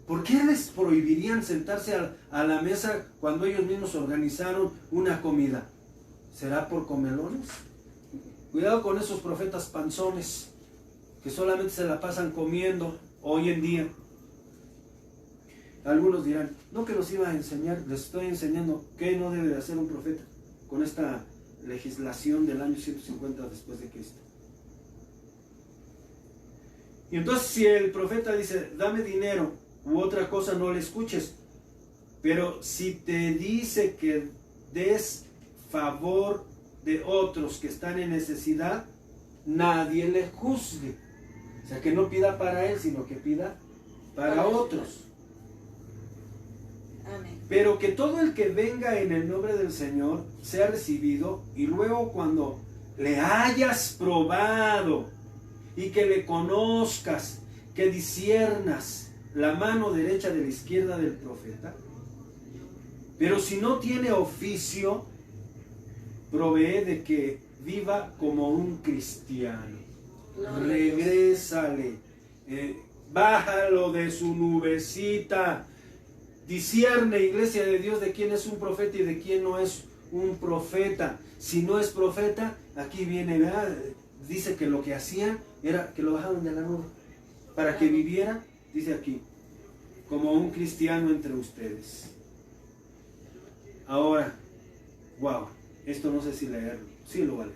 B: por qué les prohibirían sentarse a la mesa cuando ellos mismos organizaron una comida? ¿Será por comelones? Cuidado con esos profetas panzones que solamente se la pasan comiendo hoy en día. Algunos dirán: no, que los iba a enseñar, les estoy enseñando qué no debe de hacer un profeta con esta legislación del año 150 después de Cristo. Y entonces si el profeta dice, dame dinero u otra cosa, no le escuches. Pero si te dice que des favor de otros que están en necesidad, nadie le juzgue. O sea, que no pida para él, sino que pida para otros.
C: Amén.
B: Pero que todo el que venga en el nombre del Señor sea recibido, y luego cuando le hayas probado y que le conozcas, que disiernas la mano derecha de la izquierda del profeta. Pero si no tiene oficio, provee de que viva como un cristiano. Regrésale, bájalo de su nubecita. Discierne, iglesia de Dios, de quién es un profeta y de quién no es un profeta. Si no es profeta, aquí viene, ¿verdad? Dice que lo que hacían era que lo bajaban de la nube para que viviera, dice aquí, como un cristiano entre ustedes. Ahora, wow, esto no sé si leerlo, sí lo vale.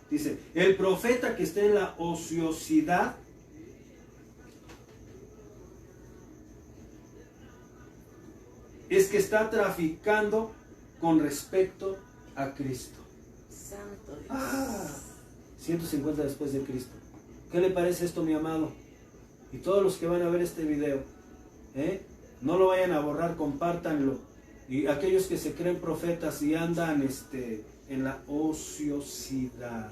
B: Dice, el profeta que esté en la ociosidad es que está traficando con respecto a Cristo.
C: Santo Dios.
B: 150 después de Cristo. ¿Qué le parece esto, mi amado? Y todos los que van a ver este video, no lo vayan a borrar, compártanlo. Y aquellos que se creen profetas y andan en la ociosidad,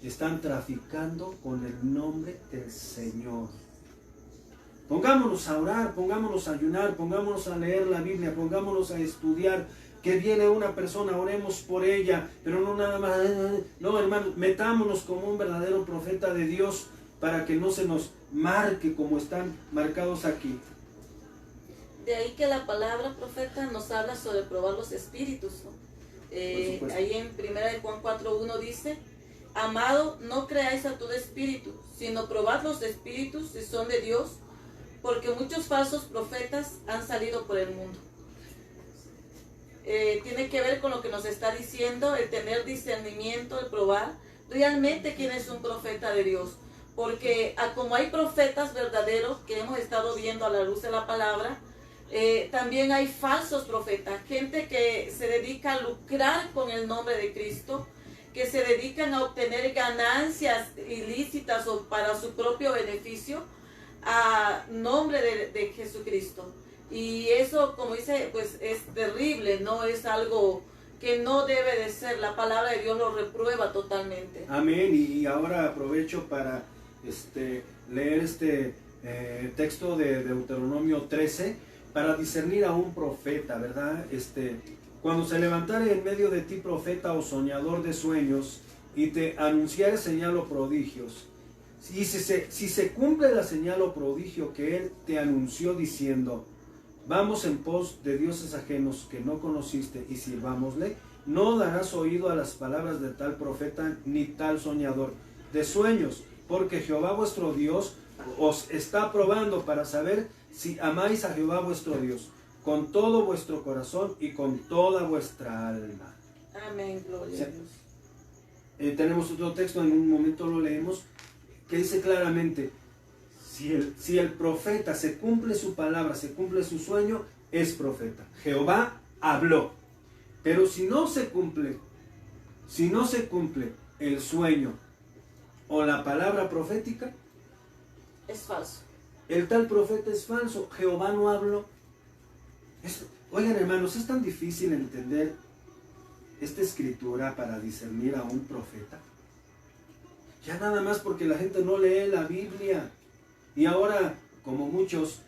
B: están traficando con el nombre del Señor. Pongámonos a orar, pongámonos a ayunar, pongámonos a leer la Biblia, pongámonos a estudiar. Que viene una persona, oremos por ella, pero no nada más. No, hermano, metámonos como un verdadero profeta de Dios para que no se nos marque como están marcados aquí.
C: De ahí que la palabra profeta nos habla sobre probar los espíritus, ¿no? Ahí en 1 Juan 4:1 dice, amado, no creáis a todo espíritu, sino probad los espíritus si son de Dios, porque muchos falsos profetas han salido por el mundo. Tiene que ver con lo que nos está diciendo, el tener discernimiento, el probar realmente quién es un profeta de Dios. Porque como hay profetas verdaderos que hemos estado viendo a la luz de la palabra, también hay falsos profetas, gente que se dedica a lucrar con el nombre de Cristo, que se dedican a obtener ganancias ilícitas o para su propio beneficio a nombre de Jesucristo. Y eso, como dice, pues es terrible, ¿no? Es algo que no debe de ser. La palabra de Dios lo reprueba totalmente.
B: Amén. Y ahora aprovecho para leer este texto de Deuteronomio 13 para discernir a un profeta, ¿verdad? Cuando se levantare en medio de ti profeta o soñador de sueños y te anunciare señal o prodigios, y si se cumple la señal o prodigio que él te anunció diciendo, vamos en pos de dioses ajenos que no conociste y sirvámosle, no darás oído a las palabras de tal profeta ni tal soñador de sueños, porque Jehová vuestro Dios os está probando para saber si amáis a Jehová vuestro Dios con todo vuestro corazón y con toda vuestra alma.
C: Amén, gloria a Dios.
B: Tenemos otro texto, en un momento lo leemos, que dice claramente, si el profeta se cumple su palabra, se cumple su sueño, es profeta. Jehová habló. Pero si no se cumple el sueño o la palabra profética,
C: es falso.
B: El tal profeta es falso. Jehová no habló. Oigan, hermanos, es tan difícil entender esta escritura para discernir a un profeta. Ya nada más porque la gente no lee la Biblia. Y ahora, como muchos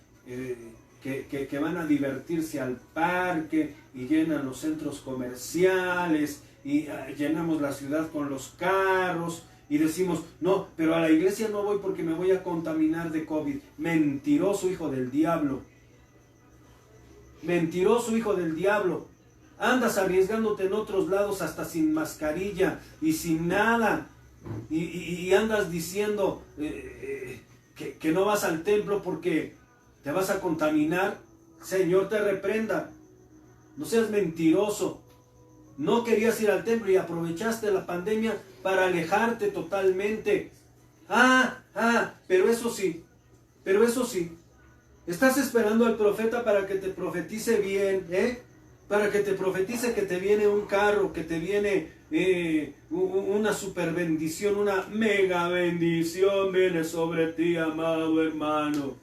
B: que van a divertirse al parque y llenan los centros comerciales y llenamos la ciudad con los carros y decimos, no, pero a la iglesia no voy porque me voy a contaminar de COVID. Mentiroso hijo del diablo. Mentiroso hijo del diablo. Andas arriesgándote en otros lados hasta sin mascarilla y sin nada. Y andas diciendo que no vas al templo porque te vas a contaminar. Señor te reprenda. No seas mentiroso. No querías ir al templo y aprovechaste la pandemia para alejarte totalmente. Pero eso sí, estás esperando al profeta para que te profetice bien, para que te profetice que te viene un carro, que te viene una super bendición, una mega bendición viene sobre ti, amado hermano.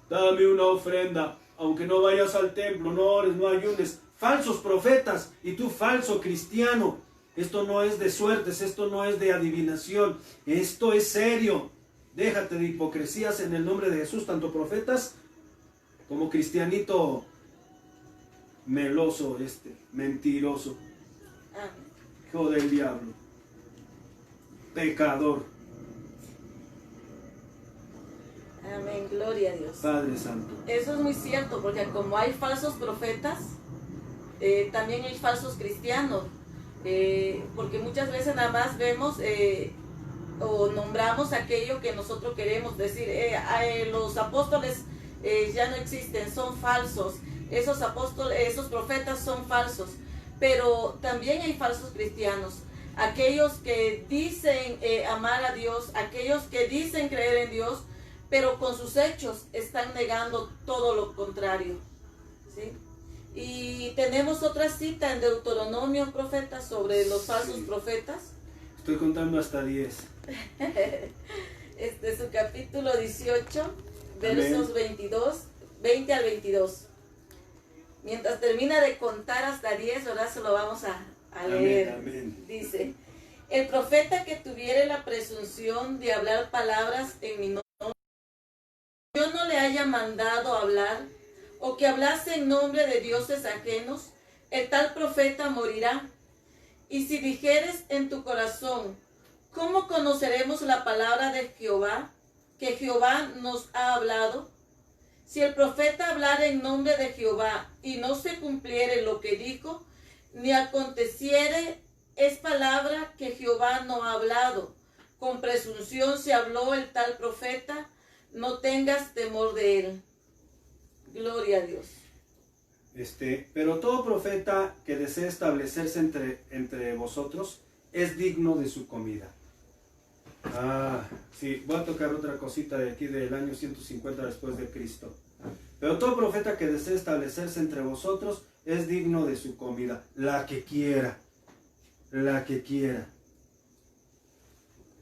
B: Dame una ofrenda, aunque no vayas al templo, no ores, no ayunes. Falsos profetas y tú falso cristiano. Esto no es de suertes, esto no es de adivinación, esto es serio. Déjate de hipocresías en el nombre de Jesús, tanto profetas como cristianito meloso, mentiroso,
C: Amén.
B: hijo del diablo, pecador.
C: Amén, gloria a Dios.
B: Padre Santo.
C: Eso es muy cierto, porque como hay falsos profetas, también hay falsos cristianos, porque muchas veces nada más vemos o nombramos aquello que nosotros queremos decir. Los apóstoles ya no existen, son falsos. Esos apóstoles, esos profetas son falsos. Pero también hay falsos cristianos, aquellos que dicen amar a Dios, aquellos que dicen creer en Dios, pero con sus hechos están negando todo lo contrario, ¿sí? Y tenemos otra cita en Deuteronomio, profeta, sobre los falsos profetas.
B: Estoy contando hasta 10.
C: Su capítulo 18, versos 20 al 22. Mientras termina de contar hasta 10, ahora se lo vamos a leer.
B: Amén.
C: Dice: el profeta que tuviere la presunción de hablar palabras en mi nombre, yo no le haya mandado hablar, o que hablase en nombre de dioses ajenos, el tal profeta morirá. Y si dijeres en tu corazón, ¿cómo conoceremos la palabra de Jehová, que Jehová nos ha hablado? Si el profeta hablara en nombre de Jehová y no se cumpliere lo que dijo, ni aconteciere, es palabra que Jehová no ha hablado. Con presunción se habló el tal profeta, no tengas temor de él. Gloria a Dios.
B: Pero todo profeta que desee establecerse entre vosotros es digno de su comida. Sí, voy a tocar otra cosita de aquí del año 150 después de Cristo. Pero todo profeta que desee establecerse entre vosotros es digno de su comida, la que quiera.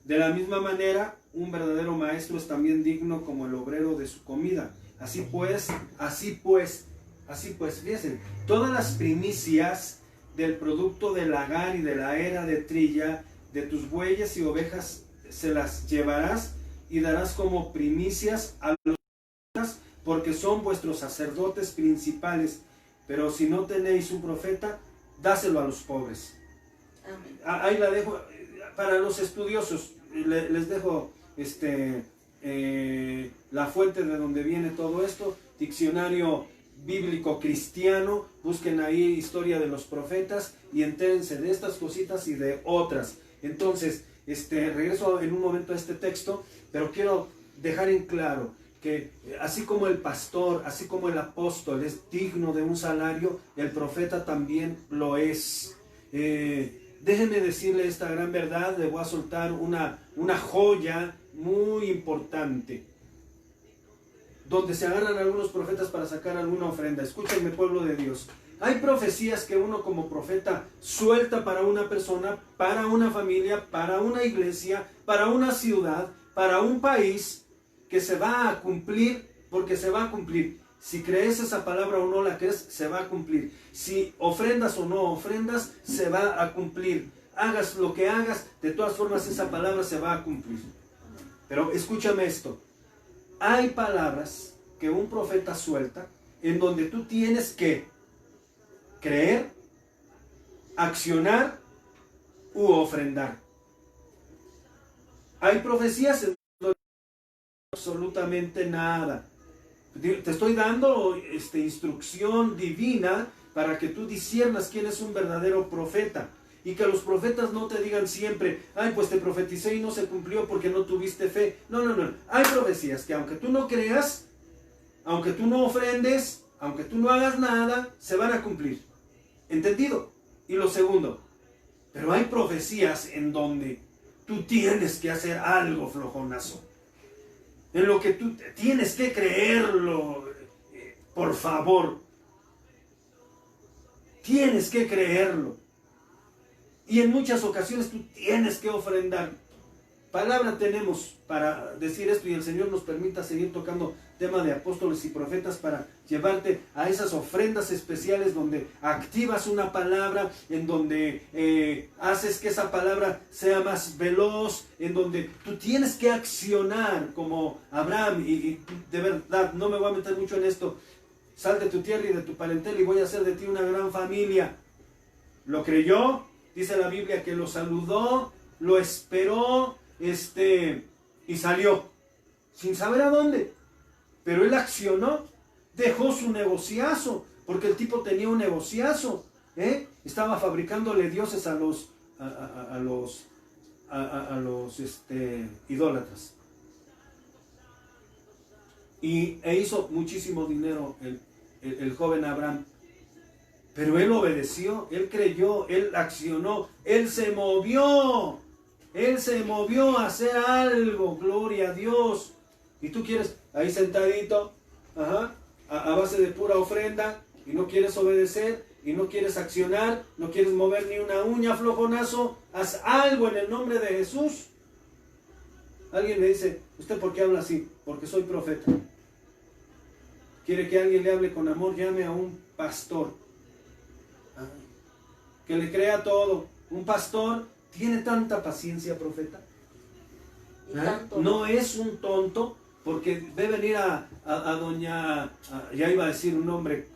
B: De la misma manera, un verdadero maestro es también digno como el obrero de su comida. Así pues, fíjense, todas las primicias del producto del lagar y de la era de trilla, de tus bueyes y ovejas, se las llevarás y darás como primicias a los profetas, porque son vuestros sacerdotes principales. Pero si no tenéis un profeta, dáselo a los pobres.
C: Amén.
B: Ahí la dejo para los estudiosos. Les dejo la fuente de donde viene todo esto, diccionario bíblico cristiano. Busquen ahí historia de los profetas y entérense de estas cositas y de otras. Entonces, regreso en un momento a este texto, pero quiero dejar en claro que así como el pastor, así como el apóstol es digno de un salario, el profeta también lo es. Déjenme decirle esta gran verdad. Le voy a soltar una joya muy importante, donde se agarran algunos profetas para sacar alguna ofrenda. Escúchenme, pueblo de Dios. Hay profecías que uno como profeta suelta para una persona, para una familia, para una iglesia, para una ciudad, para un país, que se va a cumplir, porque se va a cumplir. Si crees esa palabra o no la crees, se va a cumplir. Si ofrendas o no ofrendas, se va a cumplir. Hagas lo que hagas, de todas formas esa palabra se va a cumplir. Pero escúchame esto. Hay palabras que un profeta suelta en donde tú tienes que creer, accionar u ofrendar. Hay profecías en donde no absolutamente nada. Te estoy dando instrucción divina para que tú disciernas quién es un verdadero profeta. Y que los profetas no te digan siempre, ay, pues te profeticé y no se cumplió porque no tuviste fe. No. Hay profecías que aunque tú no creas, aunque tú no ofrendes, aunque tú no hagas nada, se van a cumplir. ¿Entendido? Y lo segundo, pero hay profecías en donde tú tienes que hacer algo, flojonazo. En lo que tú tienes que creerlo, por favor. Tienes que creerlo. Y en muchas ocasiones tú tienes que ofrendar. Palabra tenemos para decir esto y el Señor nos permita seguir tocando tema de apóstoles y profetas para llevarte a esas ofrendas especiales donde activas una palabra, en donde haces que esa palabra sea más veloz, en donde tú tienes que accionar como Abraham y de verdad, no me voy a meter mucho en esto. Sal de tu tierra y de tu parentela y voy a hacer de ti una gran familia. Lo creyó, dice la Biblia que lo saludó, lo esperó, y salió, sin saber a dónde. Pero él accionó, dejó su negociazo, porque el tipo tenía un negociazo, estaba fabricándole dioses a los idólatras. E hizo muchísimo dinero el joven Abraham. Pero él obedeció, él creyó, él accionó, él se movió. Él se movió a hacer algo, gloria a Dios. Y tú quieres ahí sentadito, a base de pura ofrenda, y no quieres obedecer, y no quieres accionar, no quieres mover ni una uña, flojonazo. Haz algo en el nombre de Jesús. Alguien me dice, ¿usted por qué habla así? Porque soy profeta. Quiere que alguien le hable con amor, llame a un pastor. Que le crea todo. Un pastor tiene tanta paciencia, profeta. No es un tonto, porque ve venir a doña, ya iba a decir un nombre,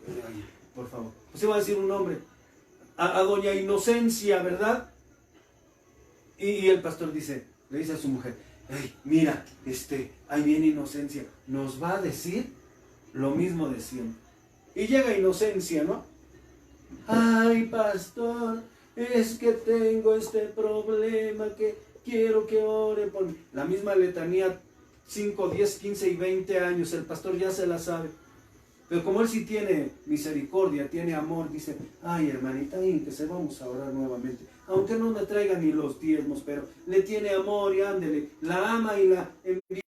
B: por favor, pues iba a decir un nombre, a doña Inocencia, ¿verdad? Y el pastor le dice a su mujer, hey, mira, ahí viene Inocencia, nos va a decir lo mismo de siempre. Y llega Inocencia, ¿no? Ay, pastor, es que tengo este problema que quiero que ore por mí. La misma letanía, 5, 10, 15 y 20 años, el pastor ya se la sabe. Pero como él sí tiene misericordia, tiene amor, dice, ay, hermanita, que se vamos a orar nuevamente. Aunque no me traiga ni los diezmos, pero le tiene amor y ándele, la ama y la envía.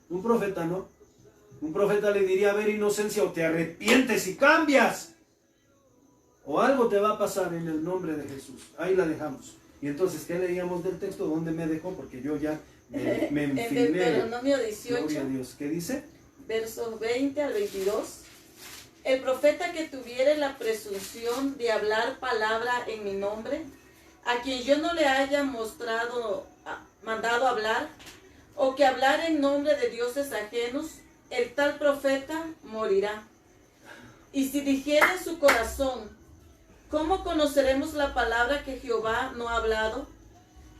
B: Un profeta, ¿no? Un profeta le diría, a ver, Inocencia, o te arrepientes y cambias, o algo te va a pasar en el nombre de Jesús. Ahí la dejamos. Y entonces, ¿qué leíamos del texto? ¿Dónde me dejó? Porque yo ya me enfilé.
C: En Deuteronomio 18,
B: gloria a Dios. ¿Qué dice?
C: Versos 20 al 22. El profeta que tuviere la presunción de hablar palabra en mi nombre, a quien yo no le haya mandado hablar, o que hablar en nombre de dioses ajenos, el tal profeta morirá. Y si dijere en su corazón, ¿cómo conoceremos la palabra que Jehová no ha hablado?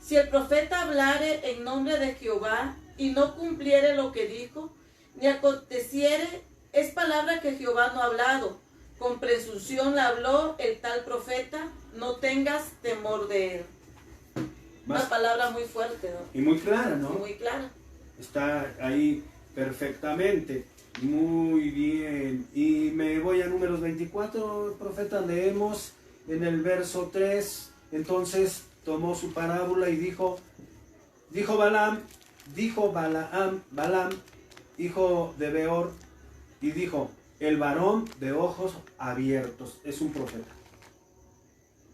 C: Si el profeta hablare en nombre de Jehová y no cumpliere lo que dijo, ni aconteciere, es palabra que Jehová no ha hablado. Con presunción la habló el tal profeta, no tengas temor de él. Una palabra muy fuerte, ¿no?
B: Y muy clara, ¿no?
C: Y muy clara.
B: Está ahí perfectamente. Muy bien. Y me voy a Números 24, profeta, leemos en el verso 3. Entonces tomó su parábola y dijo Balaam, hijo de Beor, y dijo, el varón de ojos abiertos, es un profeta.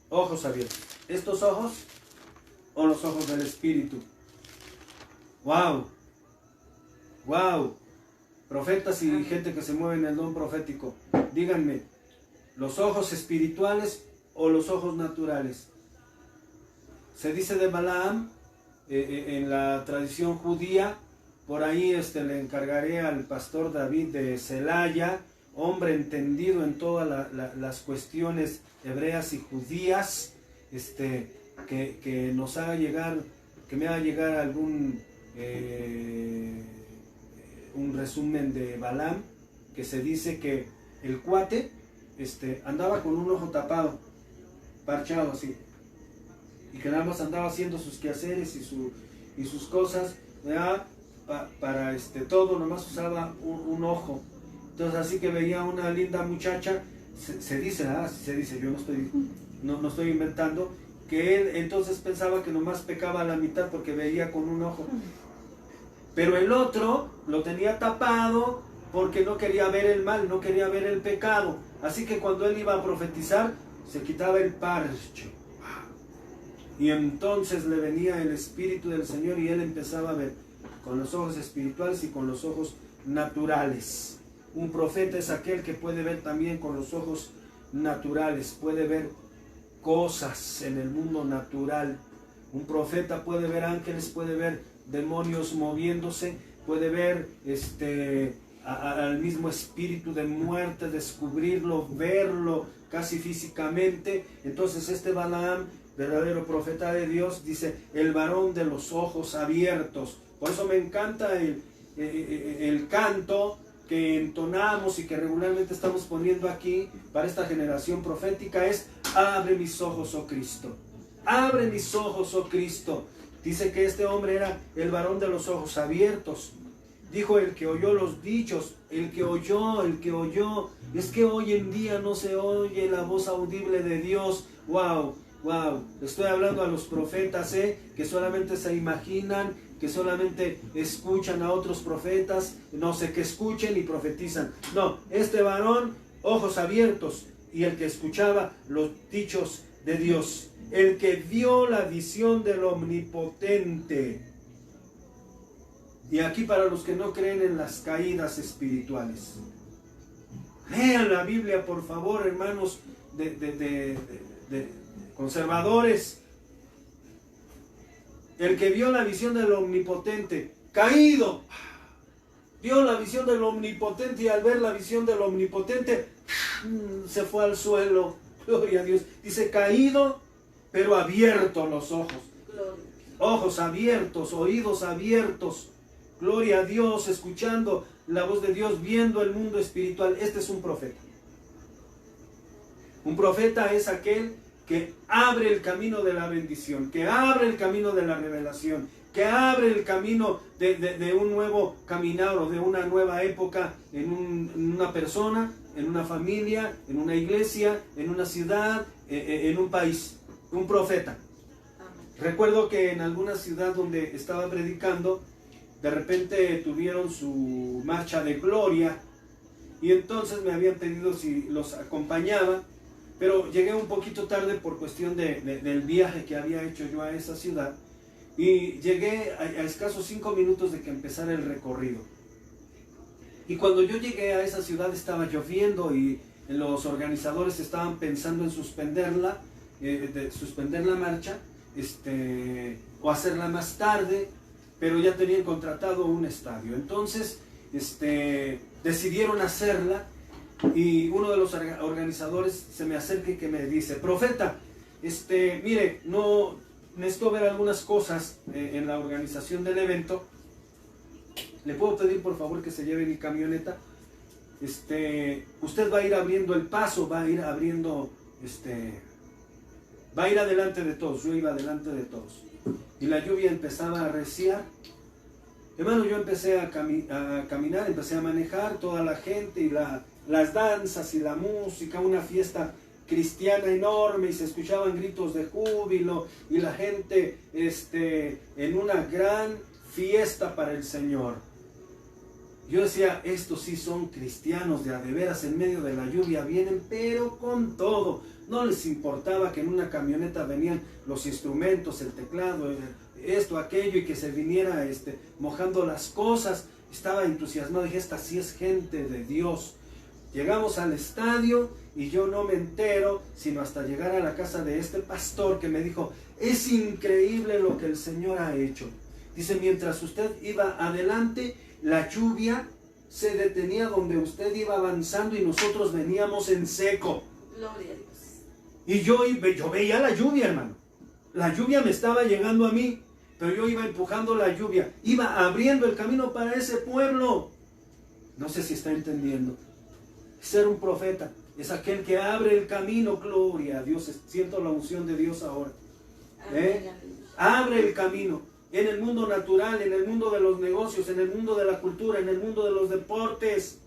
B: Ojos abiertos. ¿Estos ojos o los ojos del Espíritu? ¡Wow! ¡Wow! Profetas y gente que se mueve en el don profético, díganme, ¿los ojos espirituales o los ojos naturales? Se dice de Balaam, en la tradición judía, por ahí le encargaré al pastor David de Celaya, hombre entendido en todas las cuestiones hebreas y judías, que nos haga llegar, que me haga llegar algún un resumen de Balaam, que se dice que el cuate andaba con un ojo tapado, parchado así, y que nada más andaba haciendo sus quehaceres y sus cosas, ¿verdad? Para todo, nomás usaba un ojo. Entonces así que veía una linda muchacha, se dice, yo no estoy inventando, que él entonces pensaba que nomás pecaba a la mitad porque veía con un ojo. Pero el otro lo tenía tapado porque no quería ver el mal, no quería ver el pecado. Así que cuando él iba a profetizar, se quitaba el parche. Y entonces le venía el Espíritu del Señor y él empezaba a ver con los ojos espirituales y con los ojos naturales. Un profeta es aquel que puede ver también con los ojos naturales, puede ver cosas en el mundo natural. Un profeta puede ver ángeles, puede ver demonios moviéndose, puede ver al mismo espíritu de muerte, descubrirlo, verlo casi físicamente. Entonces este Balaam, verdadero profeta de Dios, dice el varón de los ojos abiertos. Por eso me encanta el canto que entonamos y que regularmente estamos poniendo aquí para esta generación profética, es: abre mis ojos, oh Cristo, abre mis ojos, oh Cristo. Dice que este hombre era el varón de los ojos abiertos. Dijo el que oyó los dichos, el que oyó. Es que hoy en día no se oye la voz audible de Dios. Wow. Estoy hablando a los profetas, que solamente se imaginan, que solamente escuchan a otros profetas, no sé, que escuchen y profetizan. No, este varón, ojos abiertos, y el que escuchaba los dichos de Dios, el que vio la visión del Omnipotente. Y aquí para los que no creen en las caídas espirituales, lean la Biblia, por favor, hermanos de conservadores. El que vio la visión del Omnipotente, caído, vio la visión del Omnipotente, y al ver la visión del Omnipotente se fue al suelo. Gloria a Dios. Dice caído, pero abierto los ojos. Ojos abiertos, oídos abiertos. Gloria a Dios, escuchando la voz de Dios, viendo el mundo espiritual. Este es un profeta. Un profeta es aquel que abre el camino de la bendición, que abre el camino de la revelación, que abre el camino de un nuevo caminar o de una nueva época en una persona, en una familia, en una iglesia, en una ciudad, en un país. Un profeta. Recuerdo que en alguna ciudad donde estaba predicando, de repente tuvieron su marcha de gloria, y entonces me habían pedido si los acompañaba, pero llegué un poquito tarde por cuestión del viaje que había hecho yo a esa ciudad, y llegué a escasos 5 minutos de que empezara el recorrido. Y cuando yo llegué a esa ciudad estaba lloviendo y los organizadores estaban pensando en suspenderla, suspender la marcha, o hacerla más tarde, pero ya tenían contratado un estadio. Entonces decidieron hacerla, y uno de los organizadores se me acerca y que me dice: profeta, mire, no necesito ver algunas cosas en la organización del evento. ¿Le puedo pedir por favor que se lleve mi camioneta? Usted va a ir abriendo el paso, va a ir abriendo, va a ir adelante de todos. Yo iba adelante de todos. Y la lluvia empezaba a arreciar. Hermano, yo empecé a caminar, empecé a manejar, toda la gente y las danzas y la música, una fiesta cristiana enorme, y se escuchaban gritos de júbilo y la gente en una gran fiesta para el Señor. Yo decía, estos sí son cristianos de a de veras, en medio de la lluvia vienen, pero con todo. No les importaba que en una camioneta venían los instrumentos, el teclado, esto, aquello, y que se viniera mojando las cosas. Estaba entusiasmado, dije, esta sí es gente de Dios. Llegamos al estadio y yo no me entero sino hasta llegar a la casa de este pastor, que me dijo: es increíble lo que el Señor ha hecho. Dice, mientras usted iba adelante, la lluvia se detenía donde usted iba avanzando y nosotros veníamos en seco.
C: Gloria a Dios.
B: Y yo veía la lluvia, hermano. La lluvia me estaba llegando a mí, pero yo iba empujando la lluvia, iba abriendo el camino para ese pueblo. No sé si está entendiendo. Ser un profeta es aquel que abre el camino. Gloria a Dios. Siento la unción de Dios ahora. Abre el camino en el mundo natural, en el mundo de los negocios, en el mundo de la cultura, en el mundo de los deportes.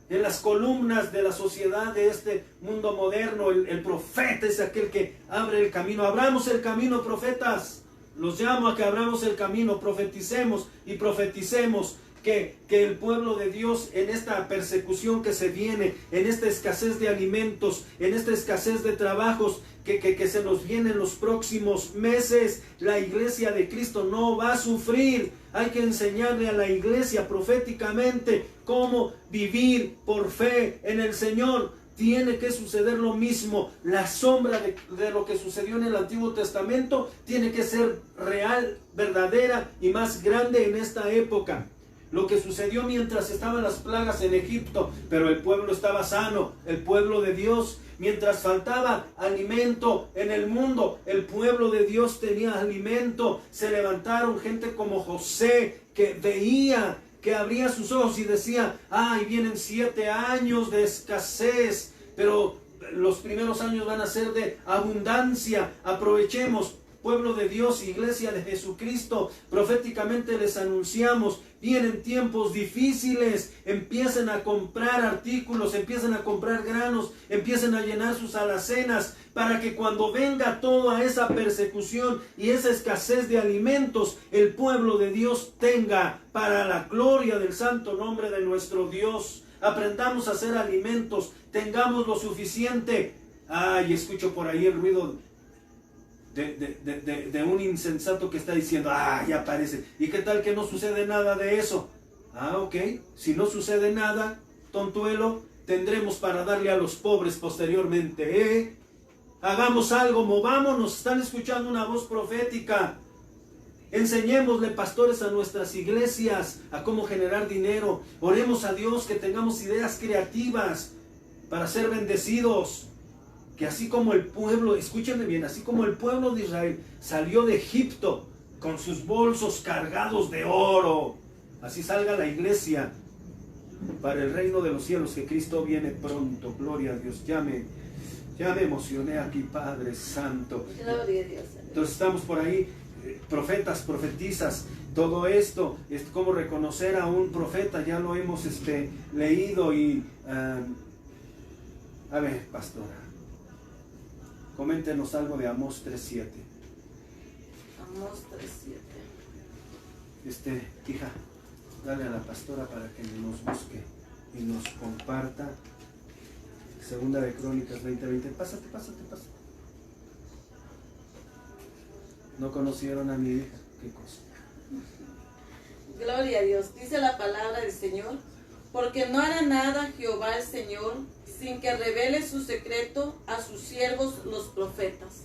B: en las columnas de la sociedad de este mundo moderno. El profeta es aquel que abre el camino. Abramos el camino, profetas. Los llamo a que abramos el camino, profeticemos y profeticemos que el pueblo de Dios, en esta persecución que se viene, en esta escasez de alimentos, en esta escasez de trabajos que se nos viene en los próximos meses, la iglesia de Cristo no va a sufrir. Hay que enseñarle a la iglesia proféticamente cómo vivir por fe en el Señor. Tiene que suceder lo mismo. La sombra de lo que sucedió en el Antiguo Testamento tiene que ser real, verdadera y más grande en esta época. Lo que sucedió mientras estaban las plagas en Egipto, pero el pueblo estaba sano, el pueblo de Dios. Mientras faltaba alimento en el mundo, el pueblo de Dios tenía alimento. Se levantaron gente como José, que veía, que abría sus ojos y decía: ay, vienen 7 años de escasez, pero los primeros años van a ser de abundancia. Aprovechemos. Pueblo de Dios, iglesia de Jesucristo, proféticamente les anunciamos: vienen tiempos difíciles, empiecen a comprar artículos, empiecen a comprar granos, empiecen a llenar sus alacenas, para que cuando venga toda esa persecución y esa escasez de alimentos, el pueblo de Dios tenga para la gloria del santo nombre de nuestro Dios. Aprendamos a hacer alimentos, tengamos lo suficiente. Ay, escucho por ahí el ruido de un insensato que está diciendo: ah, ya parece. ¿Y qué tal que no sucede nada de eso? Ah, ok. Si no sucede nada, tontuelo, tendremos para darle a los pobres posteriormente. Hagamos algo, movámonos. Están escuchando una voz profética. Enseñémosle, pastores, a nuestras iglesias a cómo generar dinero. Oremos a Dios que tengamos ideas creativas para ser bendecidos. Que así como el pueblo, escúchenme bien, así como el pueblo de Israel salió de Egipto con sus bolsos cargados de oro, así salga la iglesia para el reino de los cielos, que Cristo viene pronto. Gloria a Dios. Ya me emocioné aquí, Padre Santo.
C: Gloria a Dios.
B: Entonces estamos por ahí, profetas, profetizas, todo esto, es cómo reconocer a un profeta. Ya lo hemos leído y a ver, pastora, coméntenos algo de Amós 3:7.
C: Amós 3:7.
B: Hija, dale a la pastora para que nos busque y nos comparta. Segunda de Crónicas 20:20. Pásate. No conocieron a mi hija. ¿Qué cosa?
C: Gloria a Dios. Dice la palabra del Señor: porque no hará nada Jehová el Señor sin que revele su secreto a sus siervos los profetas.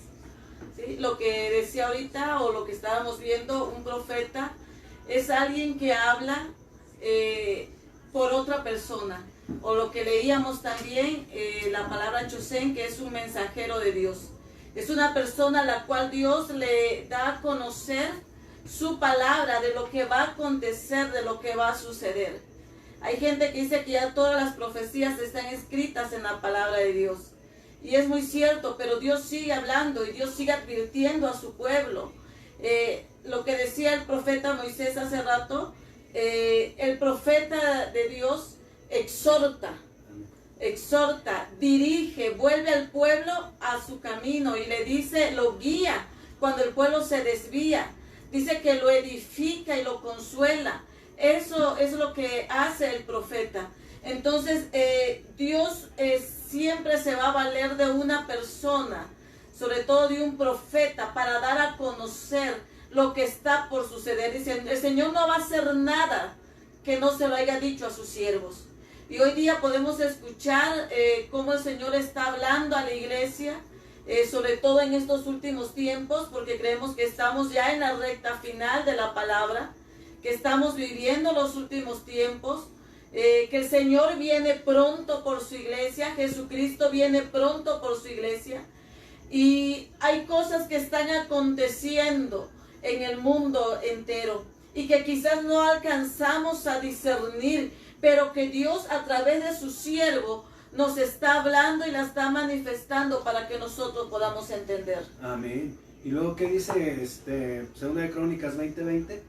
C: ¿Sí? Lo que decía ahorita, o lo que estábamos viendo, un profeta es alguien que habla por otra persona. O lo que leíamos también, la palabra Chosén, que es un mensajero de Dios. Es una persona a la cual Dios le da a conocer su palabra, de lo que va a acontecer, de lo que va a suceder. Hay gente que dice que ya todas las profecías están escritas en la palabra de Dios. Y es muy cierto, pero Dios sigue hablando y Dios sigue advirtiendo a su pueblo. Lo que decía el profeta Moisés hace rato, el profeta de Dios exhorta, dirige, vuelve al pueblo a su camino y le dice, lo guía cuando el pueblo se desvía. Dice que lo edifica y lo consuela. Eso es lo que hace el profeta. Entonces, Dios siempre se va a valer de una persona, sobre todo de un profeta, para dar a conocer lo que está por suceder. Dice, el Señor no va a hacer nada que no se lo haya dicho a sus siervos. Y hoy día podemos escuchar cómo el Señor está hablando a la iglesia, sobre todo en estos últimos tiempos, porque creemos que estamos ya en la recta final de la palabra, que estamos viviendo los últimos tiempos, que el Señor viene pronto por su iglesia, Jesucristo viene pronto por su iglesia, y hay cosas que están aconteciendo en el mundo entero, y que quizás no alcanzamos a discernir, pero que Dios a través de su siervo nos está hablando y la está manifestando para que nosotros podamos entender.
B: Amén. Y luego, ¿qué dice Segunda de Crónicas 20:20?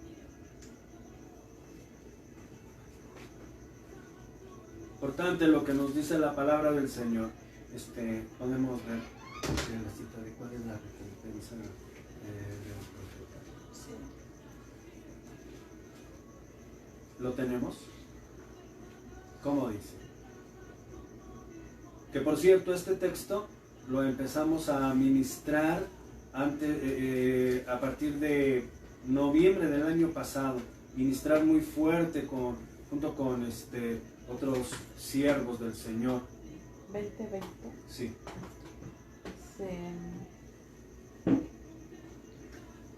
B: Importante lo que nos dice la palabra del Señor. Podemos ver la cita de cuál es la recompensa de un profeta.
C: Sí.
B: ¿Lo tenemos? ¿Cómo dice? Que por cierto, este texto lo empezamos a ministrar a partir de noviembre del año pasado. Ministrar muy fuerte junto con otros siervos del Señor.
D: 2020.
B: Sí.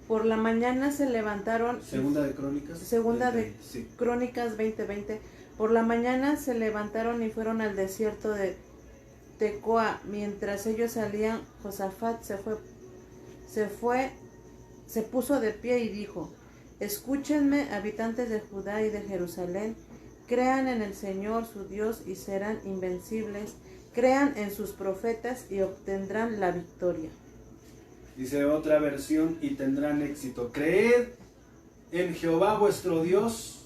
D: Por la mañana se levantaron.
B: Segunda de Crónicas.
D: Segunda de
B: sí.
D: Crónicas 20:20. Por la mañana se levantaron y fueron al desierto de Tecoa. Mientras ellos salían, Josafat se puso de pie y dijo: Escúchenme, habitantes de Judá y de Jerusalén, crean en el Señor su Dios y serán invencibles, crean en sus profetas y obtendrán la victoria.
B: Dice otra versión, y tendrán éxito. Creed en Jehová vuestro Dios,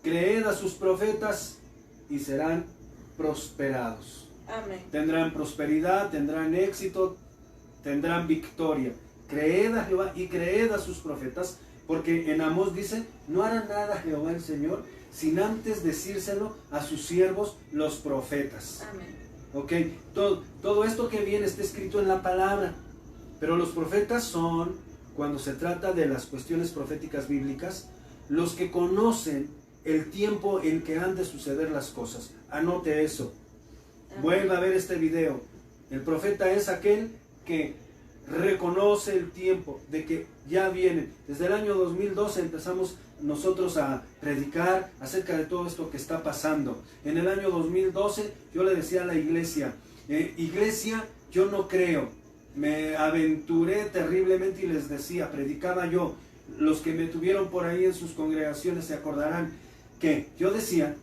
B: creed a sus profetas y serán prosperados.
C: Amén.
B: Tendrán prosperidad, tendrán éxito, tendrán victoria. Creed a Jehová y creed a sus profetas, porque en Amós dice, no hará nada Jehová el Señor sin antes decírselo a sus siervos los profetas.
C: Amén.
B: Ok, todo esto que viene está escrito en la palabra, pero los profetas son, cuando se trata de las cuestiones proféticas bíblicas, los que conocen el tiempo en que han de suceder las cosas. Anote eso.
C: Amén.
B: Vuelva a ver este video. El profeta es aquel que reconoce el tiempo de que ya viene. Desde el año 2012 empezamos nosotros a predicar acerca de todo esto que está pasando. En el año 2012 yo le decía a la iglesia, iglesia, yo no creo. Me aventuré terriblemente y les decía, predicaba yo. Los que me tuvieron por ahí en sus congregaciones se acordarán que yo decía,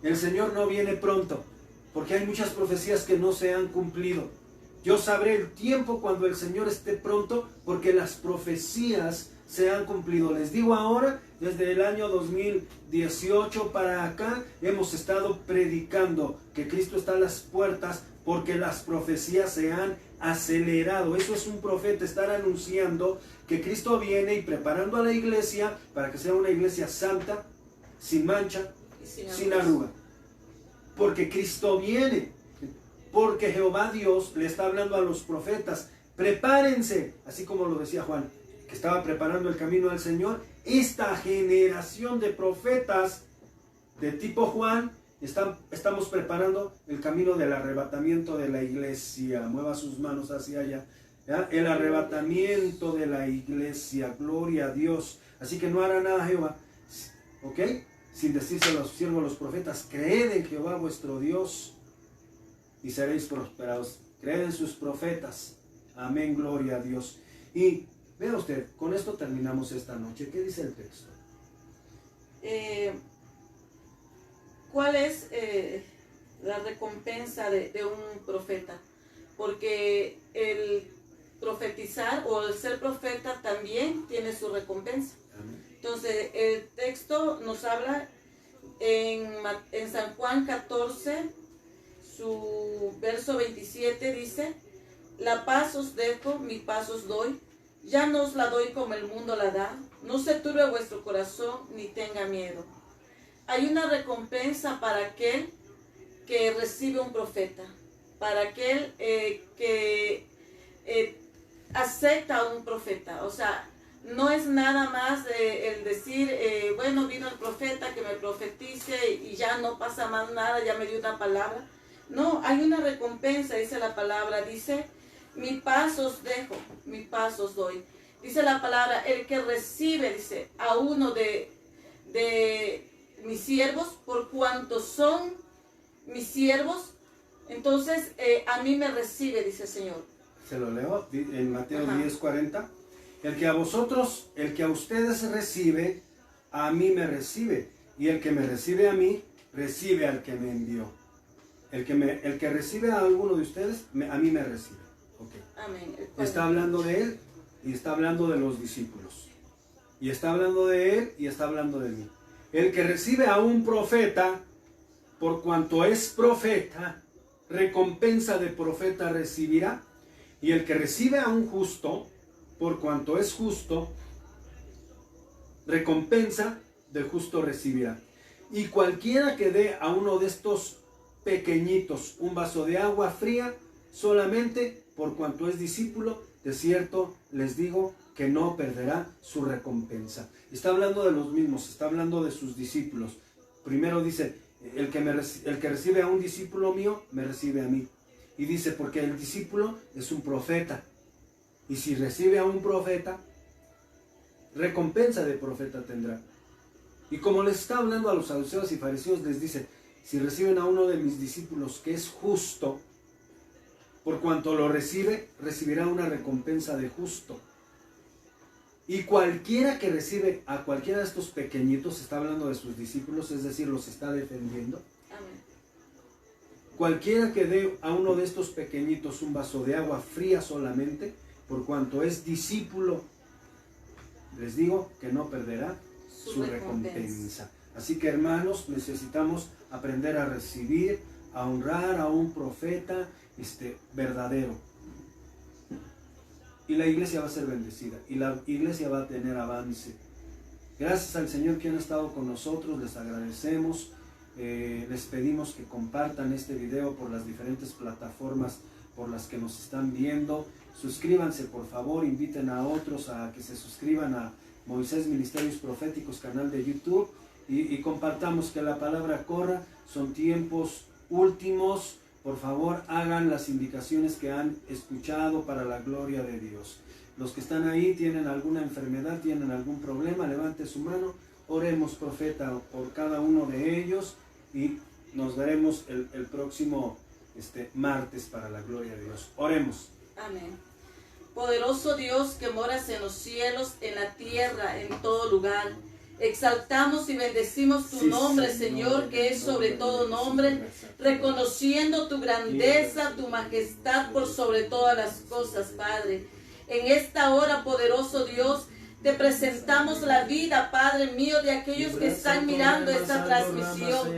B: el Señor no viene pronto, porque hay muchas profecías que no se han cumplido. Yo sabré el tiempo cuando el Señor esté pronto, porque las profecías se han cumplido. Les digo ahora, desde el año 2018 para acá, hemos estado predicando que Cristo está a las puertas, porque las profecías se han acelerado. Eso es un profeta, estar anunciando que Cristo viene y preparando a la iglesia para que sea una iglesia santa, sin mancha, sin arruga. Porque Cristo viene. Porque Jehová Dios le está hablando a los profetas, prepárense, así como lo decía Juan, que estaba preparando el camino al Señor. Esta generación de profetas de tipo Juan, estamos preparando el camino del arrebatamiento de la iglesia. Mueva sus manos hacia allá. ¿Ya? El arrebatamiento de la iglesia, gloria a Dios. Así que no hará nada Jehová, ¿ok? Sin decirse a los siervos, los profetas, creed en Jehová vuestro Dios y seréis prosperados. Creed en sus profetas. Amén, gloria a Dios. Y vea usted, con esto terminamos esta noche. ¿Qué dice el texto?
C: ¿Cuál es la recompensa de un profeta? Porque el profetizar o el ser profeta también tiene su recompensa.
B: Amén.
C: Entonces, el texto nos habla en San Juan 14, su verso 27 dice, la paz os dejo, mi paz os doy, ya no os la doy como el mundo la da, no se turbe vuestro corazón ni tenga miedo. Hay una recompensa para aquel que recibe un profeta, para aquel que acepta a un profeta. O sea, no es nada más el decir, bueno, vino el profeta que me profetice y ya no pasa más nada, ya me dio una palabra. No, hay una recompensa, dice la palabra, dice, mi paz os dejo, mi paz os doy. Dice la palabra, el que recibe, dice, a uno de mis siervos, por cuanto son mis siervos, entonces a mí me recibe, dice el Señor.
B: Se lo leo en Mateo
C: Ajá.
B: 10:40. El que a ustedes recibe, a mí me recibe. Y el que me recibe a mí, recibe al que me envió. El que recibe a alguno de ustedes, a mí me recibe. Okay.
C: Amén.
B: Está hablando de él y está hablando de los discípulos. Y está hablando de él y está hablando de mí. El que recibe a un profeta, por cuanto es profeta, recompensa de profeta recibirá. Y el que recibe a un justo, por cuanto es justo, recompensa de justo recibirá. Y cualquiera que dé a uno de estos pequeñitos un vaso de agua fría, solamente por cuanto es discípulo, de cierto les digo que no perderá su recompensa. Está hablando de los mismos, está hablando de sus discípulos. Primero dice, el que recibe a un discípulo mío, me recibe a mí. Y dice, porque el discípulo es un profeta. Y si recibe a un profeta, recompensa de profeta tendrá. Y como les está hablando a los saduceos y fariseos, les dice, si reciben a uno de mis discípulos que es justo, por cuanto lo recibe, recibirá una recompensa de justo. Y cualquiera que recibe a cualquiera de estos pequeñitos, está hablando de sus discípulos, es decir, los está defendiendo.
C: Amén.
B: Cualquiera que dé a uno de estos pequeñitos un vaso de agua fría solamente, por cuanto es discípulo, les digo que no perderá su recompensa. Así que, hermanos, necesitamos aprender a recibir, a honrar a un profeta verdadero. Y la iglesia va a ser bendecida, y la iglesia va a tener avance. Gracias al Señor que han estado con nosotros, les agradecemos. Les pedimos que compartan este video por las diferentes plataformas por las que nos están viendo. Suscríbanse, por favor, inviten a otros a que se suscriban a Moisés Ministerios Proféticos, canal de YouTube, y compartamos que la palabra corra. Son tiempos últimos. Por favor, hagan las indicaciones que han escuchado para la gloria de Dios. Los que están ahí tienen alguna enfermedad, tienen algún problema, levante su mano. Oremos, profeta, por cada uno de ellos, y nos veremos el próximo martes para la gloria de Dios. Oremos.
C: Amén. Poderoso Dios que moras en los cielos, en la tierra, en todo lugar. Exaltamos y bendecimos tu nombre, Señor, que es sobre todo nombre, reconociendo tu grandeza, tu majestad por sobre todas las cosas, Padre. En esta hora, poderoso Dios, te presentamos la vida, Padre mío, de aquellos que están mirando esta transmisión.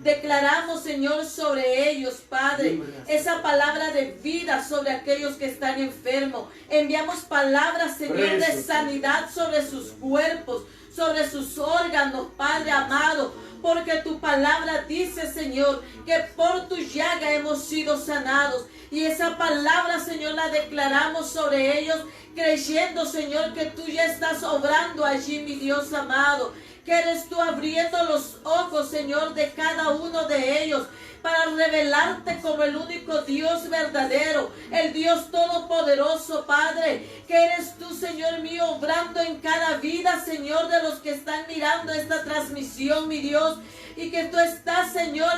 C: Declaramos, Señor, sobre ellos, Padre, esa palabra de vida sobre aquellos que están enfermos. Enviamos palabras, Señor, de sanidad sobre sus cuerpos, sobre sus órganos, Padre amado, porque tu palabra dice, Señor, que por tu llaga hemos sido sanados. Y esa palabra, Señor, la declaramos sobre ellos, creyendo, Señor, que tú ya estás obrando allí, mi Dios amado, que eres tú abriendo los ojos, Señor, de cada uno de ellos, para revelarte como el único Dios verdadero, el Dios todopoderoso, Padre, que eres tú, Señor mío, obrando en cada vida, Señor, de los que están mirando esta transmisión, mi Dios, y que tú estás, Señor,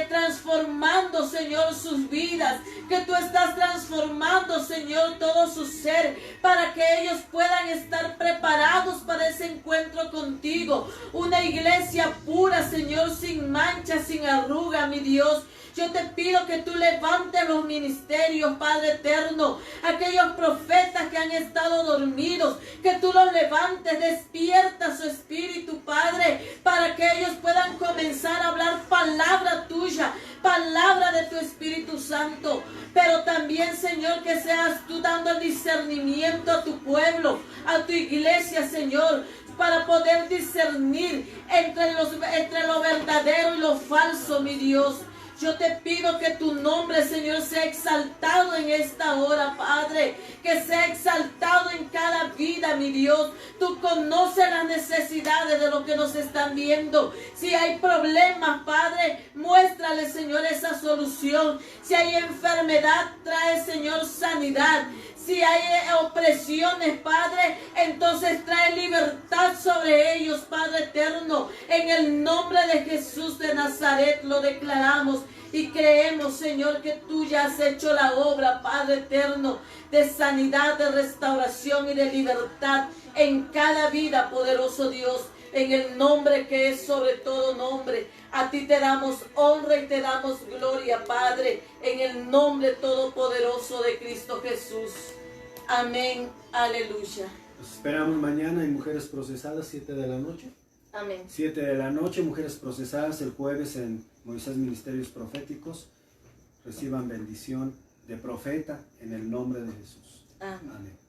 C: transformando, Señor, sus vidas, que tú estás transformando, Señor, todo su ser, para que ellos puedan estar preparados para ese encuentro contigo, una iglesia pura, Señor, sin mancha, sin arruga, mi Dios. Yo te pido que tú levantes los ministerios, Padre eterno, aquellos profetas que han estado dormidos, que tú los levantes, despierta su espíritu, Padre, para que ellos puedan comenzar a hablar palabra tuya, palabra de tu Espíritu Santo. Pero también, Señor, que seas tú dando el discernimiento a tu pueblo, a tu iglesia, Señor, para poder discernir entre lo verdadero y lo falso, mi Dios. Yo te pido que tu nombre, Señor, sea exaltado en esta hora, Padre. Que sea exaltado en cada vida, mi Dios. Tú conoces las necesidades de los que nos están viendo. Si hay problemas, Padre, muéstrale, Señor, esa solución. Si hay enfermedad, trae, Señor, sanidad. Si hay opresiones, Padre, entonces trae libertad sobre ellos, Padre eterno. En el nombre de Jesús de Nazaret lo declaramos y creemos, Señor, que tú ya has hecho la obra, Padre eterno, de sanidad, de restauración y de libertad en cada vida, poderoso Dios. En el nombre que es sobre todo nombre, a ti te damos honra y te damos gloria, Padre, en el nombre todopoderoso de Cristo Jesús. Amén. Aleluya.
B: Los esperamos mañana en Mujeres Procesadas, 7 de la noche.
C: Amén.
B: 7 de la noche, mujeres procesadas el jueves en Moisés Ministerios Proféticos. Reciban bendición de profeta en el nombre de Jesús.
C: Amén.
B: Amén.